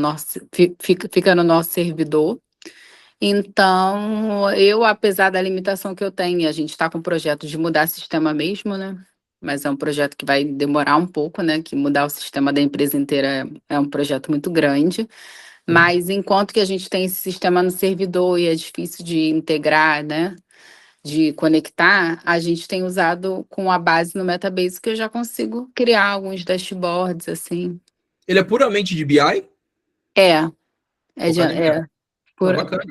nosso servidor. Então, apesar da limitação que eu tenho, e a gente está com o projeto de mudar sistema mesmo, né? Mas é um projeto que vai demorar um pouco, né? Que mudar o sistema da empresa inteira é um projeto muito grande. sim. Mas enquanto que a gente tem esse sistema no servidor e é difícil de integrar, né? De conectar, a gente tem usado com a base no Metabase que eu já consigo criar alguns dashboards, assim. Ele é puramente de BI? É, Focado em BI. Não, por, bacana.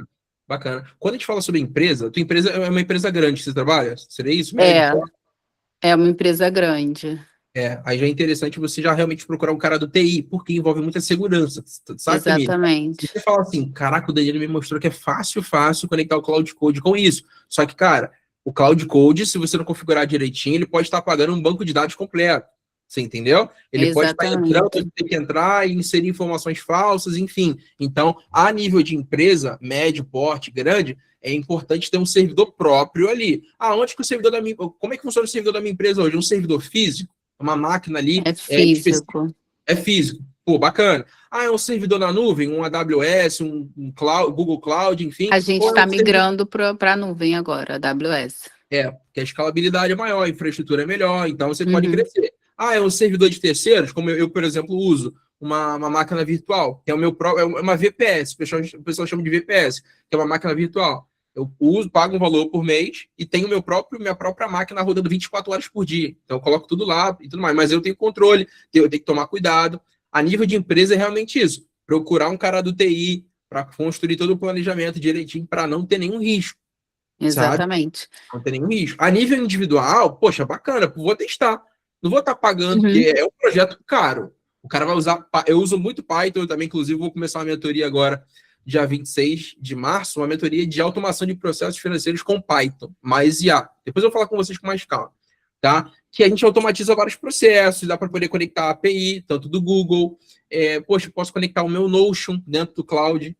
Bacana. Quando a gente fala sobre empresa, tua empresa é uma empresa grande que você trabalha? Seria isso? Médio? é, é uma empresa grande. Aí já é interessante você já realmente procurar um cara do TI, porque envolve muita segurança, sabe, Tamir? Se Exatamente. você fala assim, caraca, o Danilo me mostrou que é fácil, fácil conectar o Cloud Code com isso. Só que, cara, o Cloud Code, se você não configurar direitinho, ele pode estar pagando um banco de dados completo. Você entendeu? Ele pode estar entrando, Exatamente. ter que entrar e inserir informações falsas, enfim. Então, a nível de empresa, médio, porte, grande, é importante ter um servidor próprio ali. Onde que o servidor da minha. Como é que funciona o servidor da minha empresa hoje? É um servidor físico? Uma máquina ali É físico. é físico. Pô, bacana. É um servidor na nuvem, um AWS, um cloud, Google Cloud, enfim. A gente Ou é está um servidor. migrando para a nuvem agora, AWS. Porque a escalabilidade é maior, a infraestrutura é melhor, então você pode Uhum. crescer. É um servidor de terceiros, como eu, por exemplo, uso uma máquina virtual, que é o meu próprio, é uma VPS, o pessoal chama de VPS, que é uma máquina virtual. Eu uso, pago um valor por mês e tenho minha própria máquina rodando 24 horas por dia. Então eu coloco tudo lá e tudo mais, mas eu tenho controle, eu tenho que tomar cuidado. A nível de empresa é realmente isso. Procurar um cara do TI para construir todo o planejamento direitinho para não ter nenhum risco, sabe? Exatamente. Não tem nenhum risco. A nível individual, poxa, bacana, vou testar. Não vou estar pagando, Uhum. porque é um projeto caro. O cara vai usar. Eu uso muito Python, eu também, inclusive, vou começar uma mentoria agora, dia 26 de março, uma mentoria de automação de processos financeiros com Python, mais IA. Depois eu vou falar com vocês com mais calma, tá? Que a gente automatiza vários processos, dá para poder conectar a API, tanto do Google. Poxa, posso conectar o meu Notion dentro do cloud,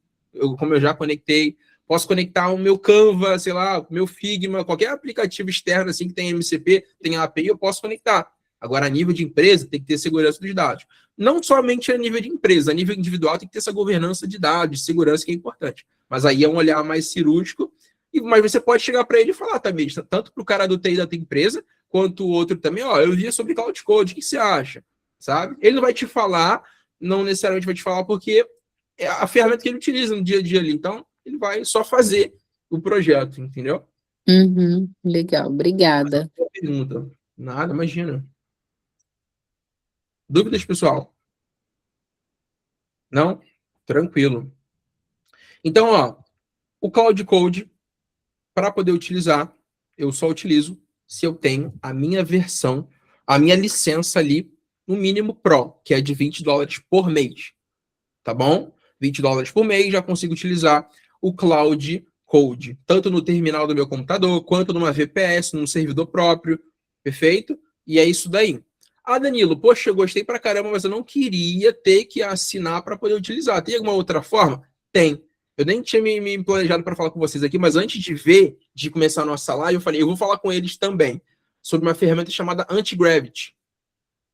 como eu já conectei. Posso conectar o meu Canva, sei lá, o meu Figma, qualquer aplicativo externo assim que tem MCP, tem API, eu posso conectar. Agora, a nível de empresa, tem que ter segurança dos dados. Não somente a nível de empresa, a nível individual tem que ter essa governança de dados, de segurança que é importante. Mas aí é um olhar mais cirúrgico, mas você pode chegar para ele e falar também, tanto para o cara do TI da tua empresa, quanto o outro também, eu vi sobre Cloud Code, o que você acha? Sabe? Ele não vai te falar, não necessariamente vai te falar, porque é a ferramenta que ele utiliza no dia a dia ali. Então, ele vai só fazer o projeto, entendeu? Uhum. Legal, obrigada. Pergunta. Nada, imagina. Dúvidas, pessoal? Não? Tranquilo. Então, o Cloud Code, para poder utilizar, eu só utilizo se eu tenho a minha versão, a minha licença ali, no mínimo Pro, que é de $20 por mês. Tá bom? $20 por mês, já consigo utilizar o Cloud Code, tanto no terminal do meu computador, quanto numa VPS, num servidor próprio. Perfeito? E é isso daí. Danilo, poxa, eu gostei pra caramba, mas eu não queria ter que assinar para poder utilizar. Tem alguma outra forma? Tem. Eu nem tinha me planejado para falar com vocês aqui, mas antes de começar a nossa live, eu falei, eu vou falar com eles também sobre uma ferramenta chamada Antigravity,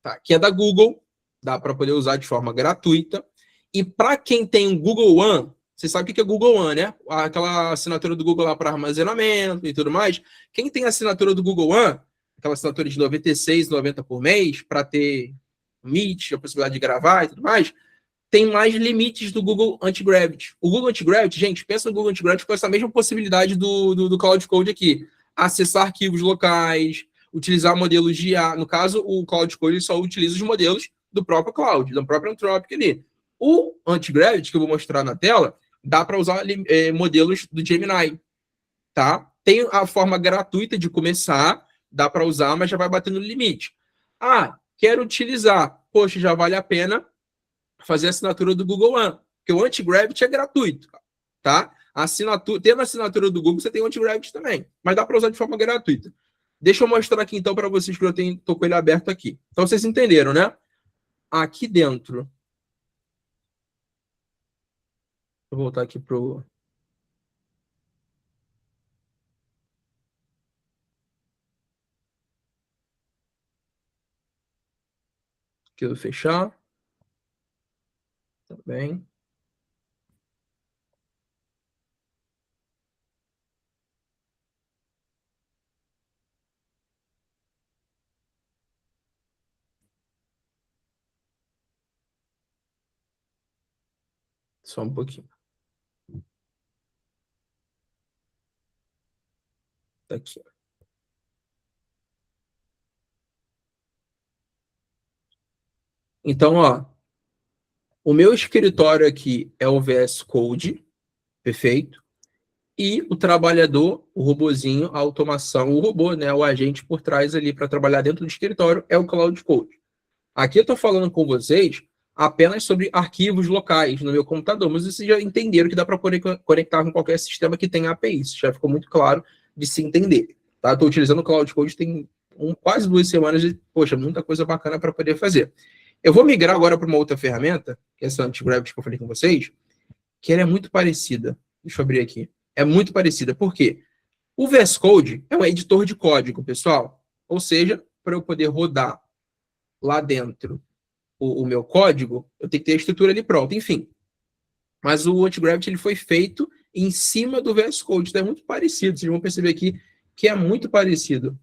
tá? Que é da Google, dá para poder usar de forma gratuita. E para quem tem o Google One, você sabe o que é Google One, né? Aquela assinatura do Google lá para armazenamento e tudo mais. Quem tem a assinatura do Google One, aquela assinatura de 96,90 por mês, para ter Meet, a possibilidade de gravar e tudo mais, tem mais limites do Google Antigravity. O Google Antigravity, gente, pensa no Google Antigravity com essa mesma possibilidade do Cloud Code aqui. Acessar arquivos locais, utilizar modelos de IA. No caso, o Cloud Code só utiliza os modelos do próprio Cloud, da própria Anthropic ali. O Antigravity, que eu vou mostrar na tela, dá para usar modelos do Gemini, tá? Tem a forma gratuita de começar, dá para usar, mas já vai batendo no limite. Ah, quero utilizar. Poxa, já vale a pena fazer a assinatura do Google One, porque o Antigravity é gratuito, tá? Tendo a assinatura do Google, você tem o Antigravity também, mas dá para usar de forma gratuita. Deixa eu mostrar aqui, então, para vocês que eu tô com ele aberto aqui. Então, vocês entenderam, né? Aqui dentro. Vou voltar aqui pro... Aqui eu vou fechar. Tá bem. Só um pouquinho. Tá aqui. Então, ó, o meu escritório aqui é o VS Code, perfeito? E o trabalhador, o robozinho, a automação, o robô, né, o agente por trás ali para trabalhar dentro do escritório é o Cloud Code. Aqui eu estou falando com vocês apenas sobre arquivos locais no meu computador, mas vocês já entenderam que dá para poder conectar com qualquer sistema que tenha API. Isso já ficou muito claro de se entender. Tá? Estou utilizando o Cloud Code tem quase 2 semanas e, poxa, muita coisa bacana para poder fazer. Eu vou migrar agora para uma outra ferramenta, que é essa Antigravity que eu falei com vocês, que ela é muito parecida. Deixa eu abrir aqui. É muito parecida. Por quê? O VS Code é um editor de código, pessoal. Ou seja, para eu poder rodar lá dentro o meu código, eu tenho que ter a estrutura ali pronta. Enfim. Mas o Antigravity ele foi feito em cima do VS Code. Então é muito parecido. Vocês vão perceber aqui que é muito parecido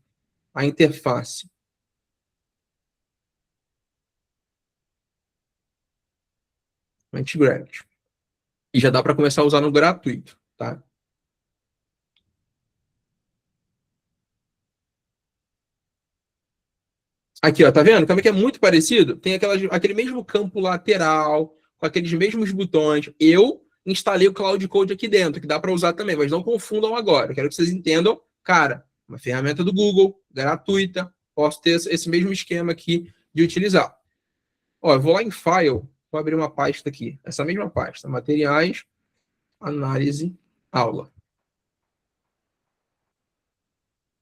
a interface. Antigravity. E já dá para começar a usar no gratuito, tá? Aqui, ó, tá vendo? Como é que é muito parecido? Tem aquele mesmo campo lateral, com aqueles mesmos botões. Eu instalei o Cloud Code aqui dentro, que dá para usar também, mas não confundam agora. Eu quero que vocês entendam, cara, uma ferramenta do Google, gratuita, posso ter esse mesmo esquema aqui de utilizar. Ó, eu vou lá em File, vou abrir uma pasta aqui, essa mesma pasta, materiais, análise, aula.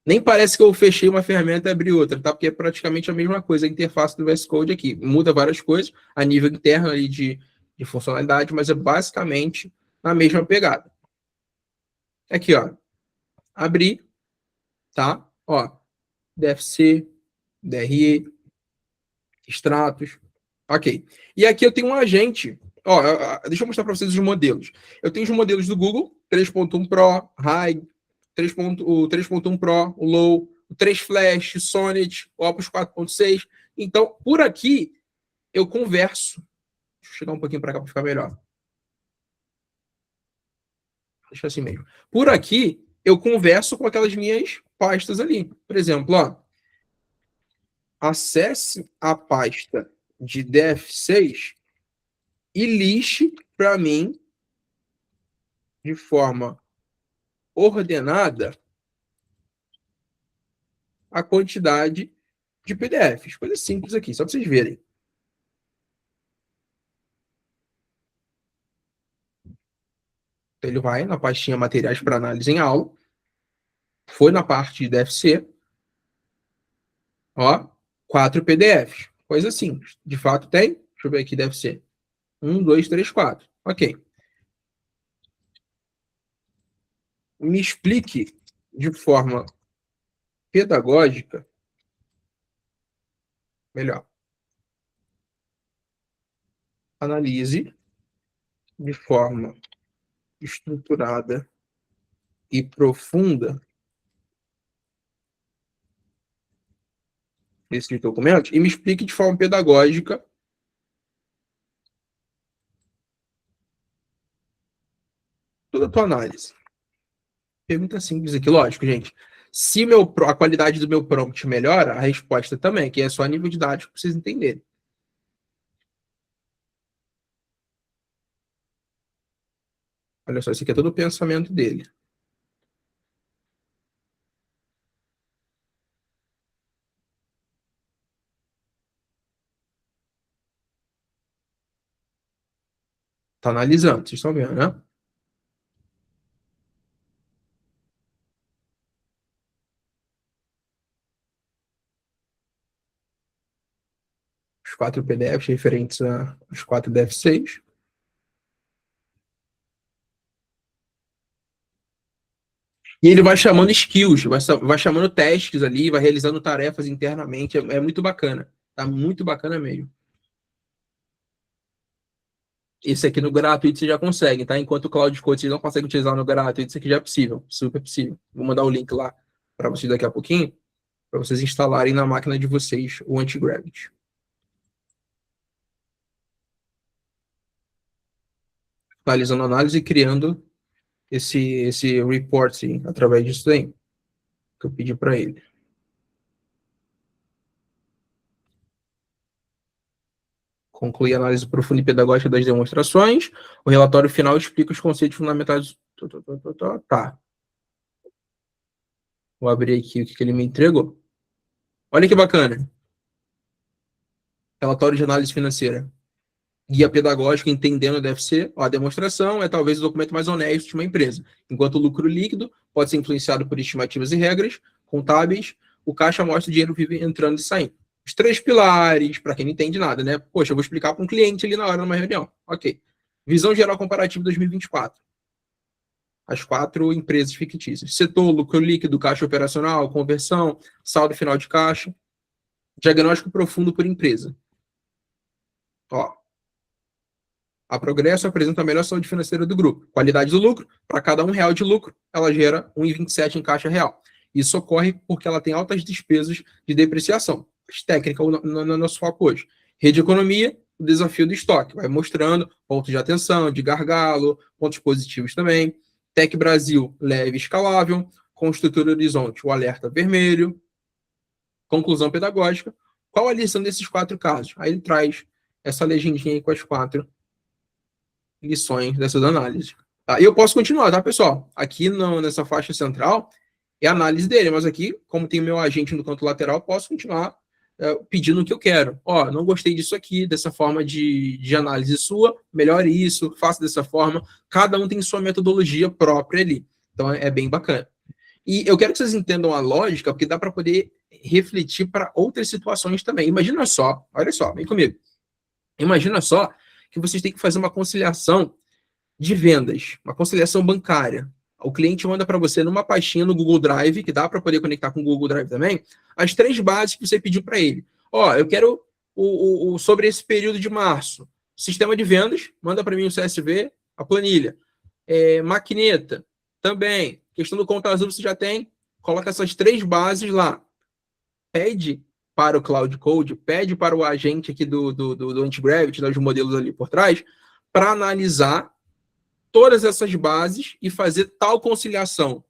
Nem parece que eu fechei uma ferramenta e abri outra, tá? Porque é praticamente a mesma coisa, a interface do VS Code aqui. Muda várias coisas a nível interno ali de funcionalidade, mas é basicamente a mesma pegada. Aqui, ó. Abrir, tá? Ó, DFC, DRE, extratos. Ok. E aqui eu tenho um agente. Ó, deixa eu mostrar para vocês os modelos. Eu tenho os modelos do Google, 3.1 Pro, High, o 3.1 Pro, o Low, o 3 Flash, o Sonnet, o Opus 4.6. Então, por aqui, eu converso. Deixa eu chegar um pouquinho para cá para ficar melhor. Deixa assim mesmo. Por aqui, eu converso com aquelas minhas pastas ali. Por exemplo, ó, acesse a pasta de DF6 e lixe para mim de forma ordenada a quantidade de PDFs. Coisa simples aqui, só para vocês verem. Então, ele vai na pastinha materiais para análise em aula, foi na parte de DFC, ó, 4 PDFs. Coisa simples. De fato tem, deixa eu ver aqui, DFC. 1, 2, 3, 4. Ok. me explique de forma pedagógica melhor. Analise de forma estruturada e profunda esses documentos e me explique de forma pedagógica toda a tua análise. Pergunta simples aqui, lógico, gente. Se a qualidade do meu prompt melhora, a resposta também, que é só nível didático para vocês entenderem. Olha só, esse aqui é todo o pensamento dele. Tá analisando, vocês estão vendo, né? Os 4 PDFs referentes aos 4 DF6. E ele vai chamando skills, vai chamando testes ali, vai realizando tarefas internamente. É muito bacana. Tá muito bacana mesmo. Esse aqui no gratuito você já consegue, tá? Enquanto o Cloud Code vocês não conseguem utilizar no gratuito, isso aqui já é possível. Super possível. Vou mandar o link lá para vocês daqui a pouquinho, para vocês instalarem na máquina de vocês o Anti-Gravity. Finalizando a análise e criando esse report através disso aí que eu pedi para ele. Conclui a análise profunda e pedagógica das demonstrações. O relatório final explica os conceitos fundamentais. Tá. Vou abrir aqui o que ele me entregou. Olha que bacana. Relatório de análise financeira. Guia pedagógico entendendo o DFC. Ó, a demonstração é talvez o documento mais honesto de uma empresa. Enquanto o lucro líquido pode ser influenciado por estimativas e regras contábeis, o caixa mostra o dinheiro vivo entrando e saindo. Os 3 pilares, para quem não entende nada, né? Poxa, eu vou explicar para um cliente ali na hora, numa reunião. Ok. Visão geral comparativa 2024. As 4 empresas fictícias. Setor, lucro líquido, caixa operacional, conversão, saldo final de caixa. Diagnóstico profundo por empresa. Ó. A Progresso apresenta a melhor saúde financeira do grupo. Qualidade do lucro. Para cada R$1 de lucro, ela gera 1,27 em caixa real. Isso ocorre porque ela tem altas despesas de depreciação. Técnica no nosso foco hoje. Rede de economia, o desafio do estoque. Vai mostrando pontos de atenção, de gargalo, pontos positivos também. Tec Brasil, leve e escalável. Construtora Horizonte, o alerta vermelho. Conclusão pedagógica. Qual a lição desses 4 casos? Aí ele traz essa legendinha aí com as 4 lições dessas análises. Tá? E eu posso continuar, tá, pessoal? Aqui nessa faixa central é a análise dele, mas aqui, como tem meu agente no canto lateral, posso continuar pedindo o que eu quero. Ó, não gostei disso aqui, dessa forma de análise sua, melhore isso, faça dessa forma. Cada um tem sua metodologia própria ali. Então, é bem bacana. E eu quero que vocês entendam a lógica, porque dá para poder refletir para outras situações também. Imagina só, olha só, vem comigo. Imagina só que vocês têm que fazer uma conciliação de vendas, uma conciliação bancária. O cliente manda para você numa pastinha no Google Drive, que dá para poder conectar com o Google Drive também, as 3 bases que você pediu para ele. Ó, eu quero sobre esse período de março. Sistema de vendas, manda para mim o CSV, a planilha. Maquineta, também. Questão do conta azul você já tem, coloca essas 3 bases lá. Pede para o Cloud Code, pede para o agente aqui do Anti-Gravity, dos modelos ali por trás, para analisar todas essas bases e fazer tal conciliação.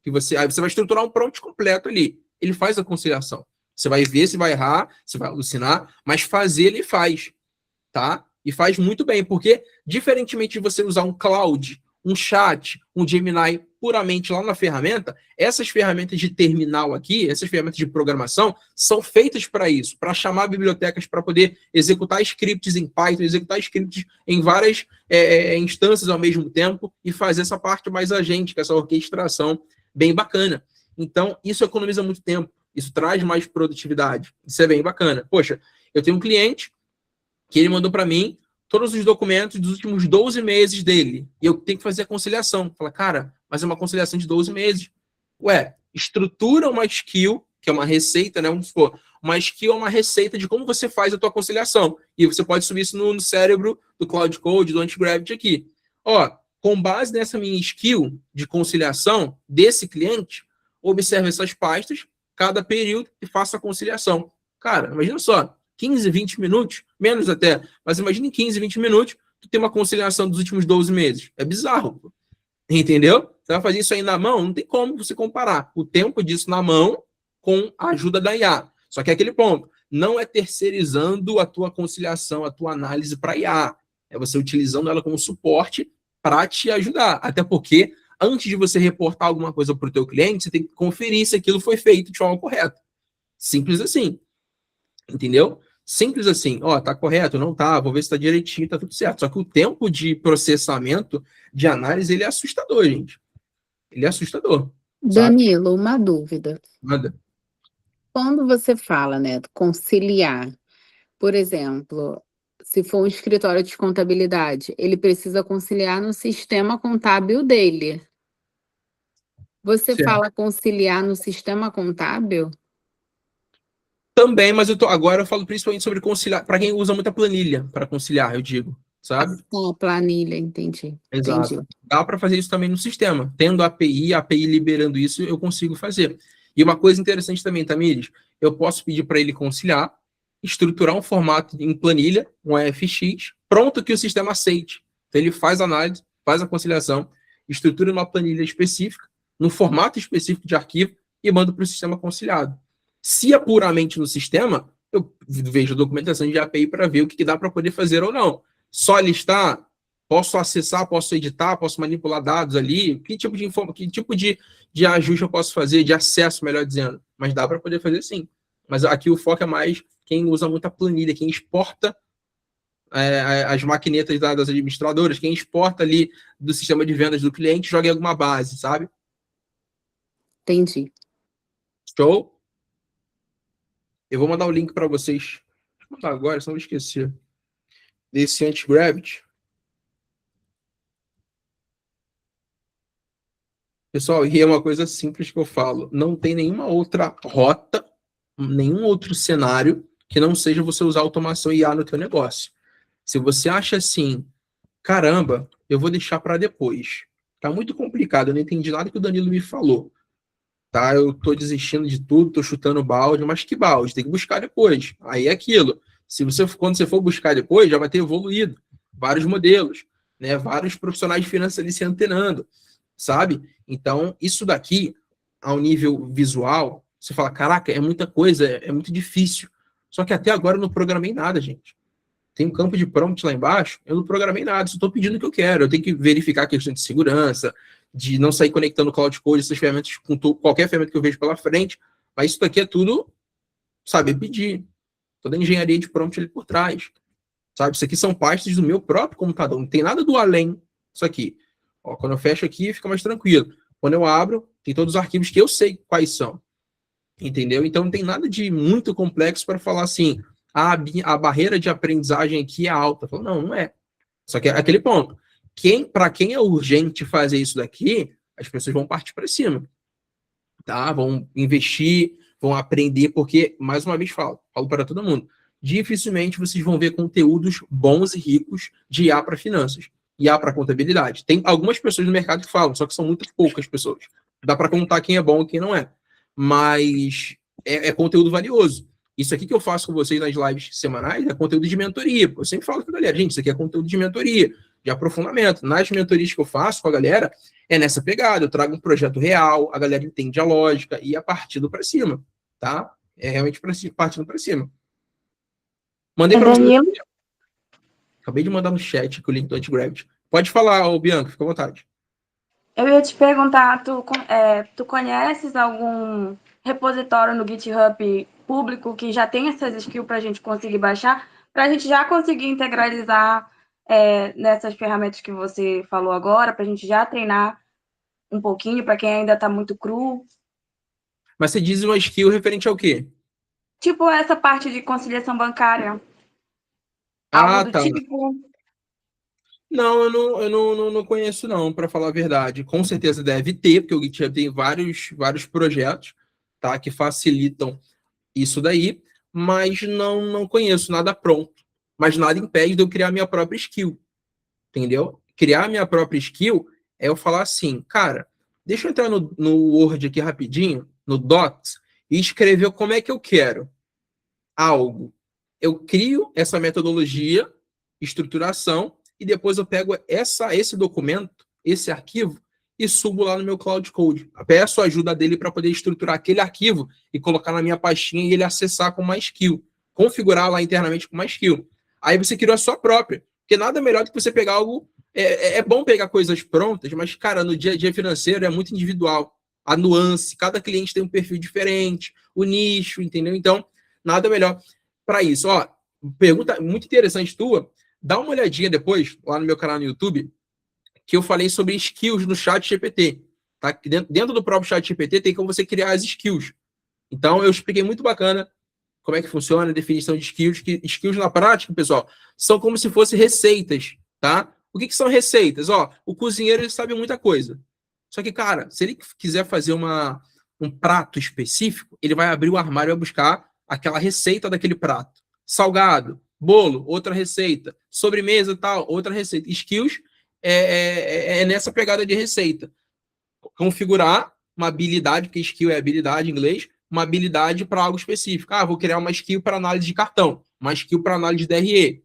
Aí você vai estruturar um prompt completo ali. Ele faz a conciliação. Você vai ver se vai errar, se vai alucinar, mas fazer ele faz. Tá? E faz muito bem, porque diferentemente de você usar um cloud, um chat, um Gemini puramente lá na ferramenta, essas ferramentas de terminal aqui, essas ferramentas de programação, são feitas para isso, para chamar bibliotecas para poder executar scripts em Python, executar scripts em várias instâncias ao mesmo tempo e fazer essa parte mais agente, essa orquestração bem bacana. Então, isso economiza muito tempo, isso traz mais produtividade, isso é bem bacana. Poxa, eu tenho um cliente que ele mandou para mim todos os documentos dos últimos 12 meses dele. E eu tenho que fazer a conciliação. Fala, cara, mas é uma conciliação de 12 meses. Ué, estrutura uma skill, que é uma receita, né? Vamos supor, uma skill é uma receita de como você faz a tua conciliação. E você pode subir isso no cérebro do Cloud Code, do Antigravity aqui. Ó, com base nessa minha skill de conciliação desse cliente, observe essas pastas, cada período, e faça a conciliação. Cara, imagina só, 15, 20 minutos, menos até, mas imagina em 15, 20 minutos, tu tem uma conciliação dos últimos 12 meses. É bizarro, pô. Entendeu? Você vai fazer isso aí na mão, não tem como você comparar o tempo disso na mão com a ajuda da IA. Só que é aquele ponto, não é terceirizando a tua conciliação, a tua análise para IA. É você utilizando ela como suporte para te ajudar. Até porque, antes de você reportar alguma coisa para o teu cliente, você tem que conferir se aquilo foi feito de forma correta. Simples assim. Entendeu? Simples assim. Ó, tá correto? Não tá. Vou ver se tá direitinho, tá tudo certo. Só que o tempo de processamento, de análise, ele é assustador, gente. Ele é assustador. Sabe? Danilo, uma dúvida. Nada. Quando você fala, né, conciliar, por exemplo, se for um escritório de contabilidade, ele precisa conciliar no sistema contábil dele. Você Certo. fala conciliar no sistema contábil? Também, mas agora eu falo principalmente sobre conciliar, para quem usa muita planilha para conciliar, eu digo, sabe? Ah, planilha, entendi. Exato. Entendi. Dá para fazer isso também no sistema. Tendo a API liberando isso, eu consigo fazer. E uma coisa interessante também, Tamires, eu posso pedir para ele conciliar, estruturar um formato em planilha, um AFX, pronto que o sistema aceite. Então ele faz a análise, faz a conciliação, estrutura uma planilha específica, num formato específico de arquivo e manda para o sistema conciliado. Se é puramente no sistema, eu vejo a documentação de API para ver o que dá para poder fazer ou não. Só listar, posso acessar, posso editar, posso manipular dados ali, que tipo de ajuste eu posso fazer, de acesso, melhor dizendo. Mas dá para poder fazer sim. Mas aqui o foco é mais quem usa muita planilha, quem exporta as maquinetas das administradoras, quem exporta ali do sistema de vendas do cliente, joga em alguma base, sabe? Entendi. Show? Eu vou mandar o link para vocês. Vou mandar agora, senão eu vou esquecer. Desse Antigravity. Pessoal, e é uma coisa simples que eu falo. Não tem nenhuma outra rota, nenhum outro cenário que não seja você usar automação e IA no teu negócio. Se você acha assim, caramba, eu vou deixar para depois. Tá muito complicado, eu não entendi nada que o Danilo me falou. Tá, eu tô desistindo de tudo, tô chutando balde, mas que balde? Tem que buscar depois. Aí é aquilo. Quando você for buscar depois, já vai ter evoluído vários modelos, né? Vários profissionais de finanças ali se antenando, sabe? Então, isso daqui, ao nível visual, você fala, caraca, é muita coisa, é muito difícil. Só que até agora eu não programei nada, gente. Tem um campo de prompt lá embaixo, eu não programei nada, só estou pedindo o que eu quero. Eu tenho que verificar a questão de segurança, de não sair conectando Cloud Code, essas ferramentas com qualquer ferramenta que eu vejo pela frente. Mas isso daqui é tudo, sabe, pedir. Toda a engenharia de prompt ali por trás. Sabe, isso aqui são pastas do meu próprio computador. Não tem nada do além isso aqui. Ó, quando eu fecho aqui, fica mais tranquilo. Quando eu abro, tem todos os arquivos que eu sei quais são. Entendeu? Então não tem nada de muito complexo para falar assim, a barreira de aprendizagem aqui é alta. Falo, não, não é. Só que é aquele ponto. Para quem é urgente fazer isso daqui, as pessoas vão partir para cima. Tá? Vão investir, vão aprender, porque, mais uma vez falo para todo mundo, dificilmente vocês vão ver conteúdos bons e ricos de IA para finanças, IA para contabilidade. Tem algumas pessoas no mercado que falam, só que são muito poucas pessoas. Dá para contar quem é bom e quem não é. Mas é conteúdo valioso. Isso aqui que eu faço com vocês nas lives semanais é conteúdo de mentoria. Eu sempre falo com a galera, gente, isso aqui é conteúdo de mentoria, de aprofundamento. Nas mentorias que eu faço com a galera, é nessa pegada. Eu trago um projeto real, a galera entende a lógica e é partindo para cima, tá? É realmente partindo para cima. Mandei para você. Acabei de mandar no chat que o link do Antigravity. Pode falar, Bianca, fica à vontade. Eu ia te perguntar, tu conheces algum repositório no GitHub público que já tem essas skills para a gente conseguir baixar, para a gente já conseguir integralizar nessas ferramentas que você falou agora, para a gente já treinar um pouquinho, para quem ainda está muito cru? Mas você diz uma skill referente ao quê? Tipo essa parte de conciliação bancária. Ah, Algo do tá. tipo. Não, eu não conheço, não, para falar a verdade. Com certeza deve ter, porque o GitHub tem vários projetos, tá, que facilitam isso daí, mas não conheço nada pronto. Mas nada impede de eu criar minha própria skill, entendeu? Criar minha própria skill é eu falar assim, cara, deixa eu entrar no Word aqui rapidinho, no Docs, e escrever como é que eu quero algo. Eu crio essa metodologia, estruturação, e depois eu pego esse documento, esse arquivo, e subo lá no meu Cloud Code. Peço a ajuda dele para poder estruturar aquele arquivo e colocar na minha pastinha e ele acessar com uma skill. Configurar lá internamente com uma skill. Aí você criou a sua própria. Porque nada melhor do que você pegar algo... É bom pegar coisas prontas, mas, cara, no dia a dia financeiro é muito individual. A nuance, cada cliente tem um perfil diferente, o nicho, entendeu? Então, nada melhor para isso. Ó, pergunta muito interessante tua. Dá uma olhadinha depois, lá no meu canal no YouTube, que eu falei sobre skills no chat GPT. Tá? Dentro do próprio chat GPT tem como você criar as skills. Então, eu expliquei muito bacana como é que funciona a definição de skills. Que skills na prática, pessoal, são como se fossem receitas, tá? O que são receitas? Ó, o cozinheiro, ele sabe muita coisa. Só que, cara, se ele quiser fazer um prato específico, ele vai abrir o armário e vai buscar aquela receita daquele prato. Salgado, bolo, outra receita. Sobremesa, tal, outra receita. Skills é nessa pegada de receita. Configurar uma habilidade, porque skill é habilidade em inglês, uma habilidade para algo específico. Ah, vou criar uma skill para análise de cartão, uma skill para análise de DRE.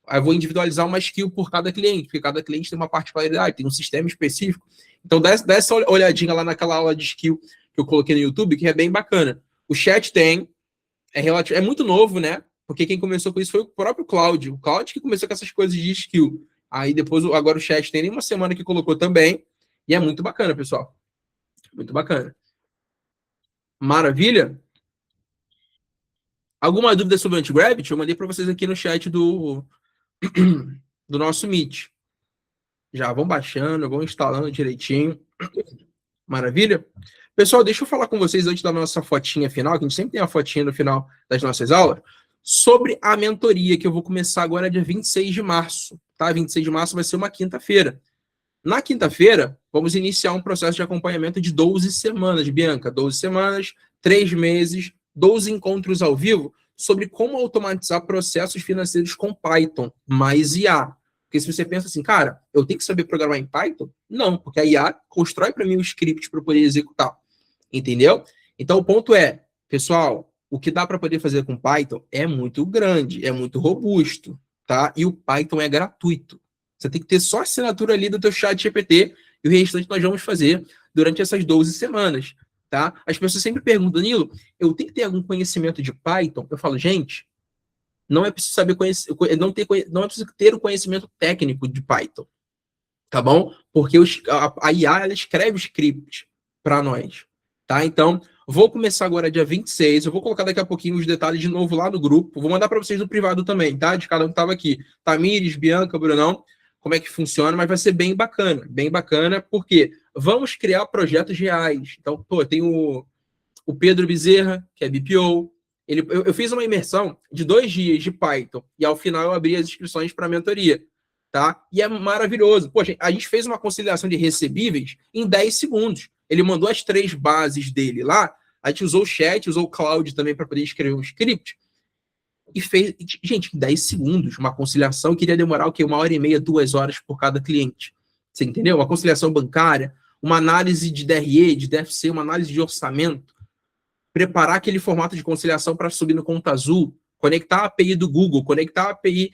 Aí vou individualizar uma skill por cada cliente, porque cada cliente tem uma particularidade, tem um sistema específico. Então, dá essa olhadinha lá naquela aula de skill que eu coloquei no YouTube, que é bem bacana. O chat é muito novo, né? Porque quem começou com isso foi o próprio Cláudio. O Cláudio que começou com essas coisas de skill. Aí depois, agora o chat tem uma semana que colocou também. E é muito bacana, pessoal. Muito bacana. Maravilha? Alguma dúvida sobre o Antigravity? Eu mandei para vocês aqui no chat do nosso Meet. Já vão baixando, vão instalando direitinho. Maravilha? Pessoal, deixa eu falar com vocês antes da nossa fotinha final, que a gente sempre tem uma fotinha no final das nossas aulas, sobre a mentoria, que eu vou começar agora dia 26 de março. Tá? 26 de março vai ser uma quinta-feira. Na quinta-feira, vamos iniciar um processo de acompanhamento de 12 semanas, Bianca. 12 semanas, 3 meses, 12 encontros ao vivo sobre como automatizar processos financeiros com Python, mais IA. Porque se você pensa assim, cara, eu tenho que saber programar em Python? Não, porque a IA constrói para mim o script para poder executar. Entendeu? Então, o ponto é, pessoal, o que dá para poder fazer com Python é muito grande, é muito robusto, tá? E o Python é gratuito. Você tem que ter só a assinatura ali do teu chat GPT e o restante nós vamos fazer durante essas 12 semanas, tá? As pessoas sempre perguntam, Danilo, eu tenho que ter algum conhecimento de Python? Eu falo, gente, não é preciso saber não é preciso ter o conhecimento técnico de Python, tá bom? Porque a IA, ela escreve o script para nós, tá? Então, vou começar agora dia 26, eu vou colocar daqui a pouquinho os detalhes de novo lá no grupo, vou mandar para vocês no privado também, tá? De cada um que estava aqui. Tamires, Bianca, Brunão, como é que funciona, mas vai ser bem bacana, porque vamos criar projetos reais. Então, tem o Pedro Bezerra, que é BPO, eu fiz uma imersão de 2 dias de Python, e ao final eu abri as inscrições para a mentoria, tá? E é maravilhoso. Poxa, a gente fez uma conciliação de recebíveis em 10 segundos. Ele mandou as 3 bases dele lá, a gente usou o chat, usou o Cloud também para poder escrever um script, e fez, gente, em 10 segundos, uma conciliação que iria demorar o quê? 1h30, 2 horas por cada cliente. Você entendeu? Uma conciliação bancária, uma análise de DRE, de DFC, uma análise de orçamento, preparar aquele formato de conciliação para subir no Conta Azul, conectar a API do Google, conectar a API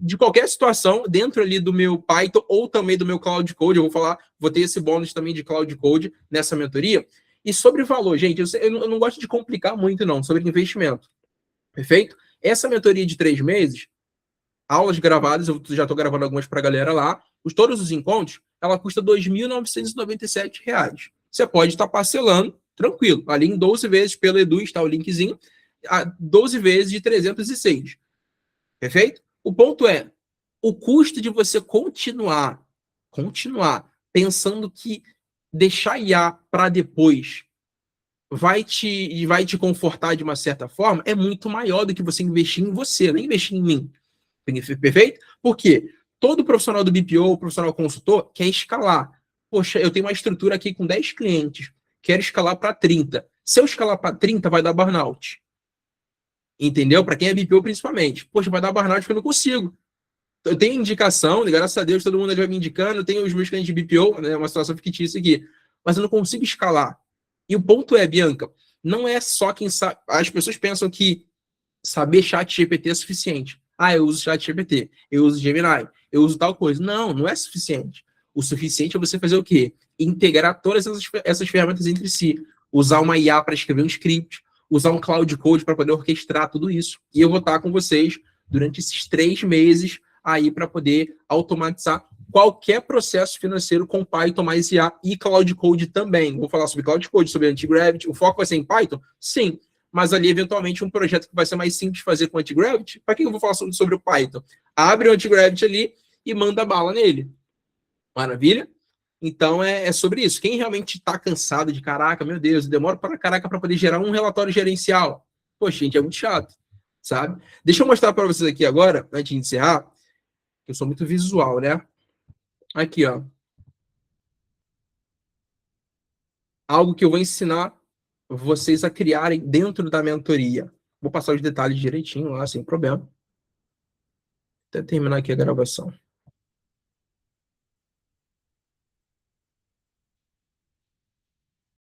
de qualquer situação dentro ali do meu Python ou também do meu Cloud Code. Eu vou ter esse bônus também de Cloud Code nessa mentoria. E sobre valor, gente, eu não gosto de complicar muito, não, sobre investimento. Perfeito? Essa mentoria de 3 meses, aulas gravadas, eu já estou gravando algumas para a galera lá, todos os encontros, ela custa R$ 2.997. Você pode estar parcelando, tranquilo, ali em 12 vezes pelo Edu, está o linkzinho, 12 vezes de 306. Perfeito? O ponto é, o custo de você continuar pensando que deixar IA para depois vai te confortar de uma certa forma, é muito maior do que você investir em você, não investir em mim. Perfeito? Por quê? todo profissional do BPO, profissional consultor, quer escalar. Poxa, eu tenho uma estrutura aqui com 10 clientes, quero escalar para 30. Se eu escalar para 30, vai dar burnout. Entendeu? Para quem é BPO principalmente. Poxa, vai dar burnout porque eu não consigo. Eu tenho indicação, graças a Deus, todo mundo vai me indicando, eu tenho os meus clientes de BPO, né, uma situação fictícia aqui, mas eu não consigo escalar. E o ponto é, Bianca, não é só quem sabe. As pessoas pensam que saber chat GPT é suficiente. Ah, eu uso chat GPT, eu uso Gemini, eu uso tal coisa. Não, não é suficiente. O suficiente é você fazer o quê? Integrar todas essas ferramentas entre si. Usar uma IA para escrever um script, usar um Cloud Code para poder orquestrar tudo isso. E eu vou estar com vocês durante esses 3 meses aí para poder automatizar qualquer processo financeiro com Python mais IA e Cloud Code também. Vou falar sobre Cloud Code, sobre Antigravity. O foco vai ser em Python? Sim. Mas ali, eventualmente, um projeto que vai ser mais simples de fazer com Antigravity, para que eu vou falar sobre o Python? Abre o Antigravity ali e manda bala nele. Maravilha? Então, é sobre isso. Quem realmente está cansado de, caraca, meu Deus, demora para caraca para poder gerar um relatório gerencial. Poxa, gente, é muito chato, sabe? Deixa eu mostrar para vocês aqui agora, antes de encerrar, que eu sou muito visual, né? Aqui, ó. Algo que eu vou ensinar vocês a criarem dentro da mentoria. Vou passar os detalhes direitinho lá, sem problema. Até terminar aqui a gravação.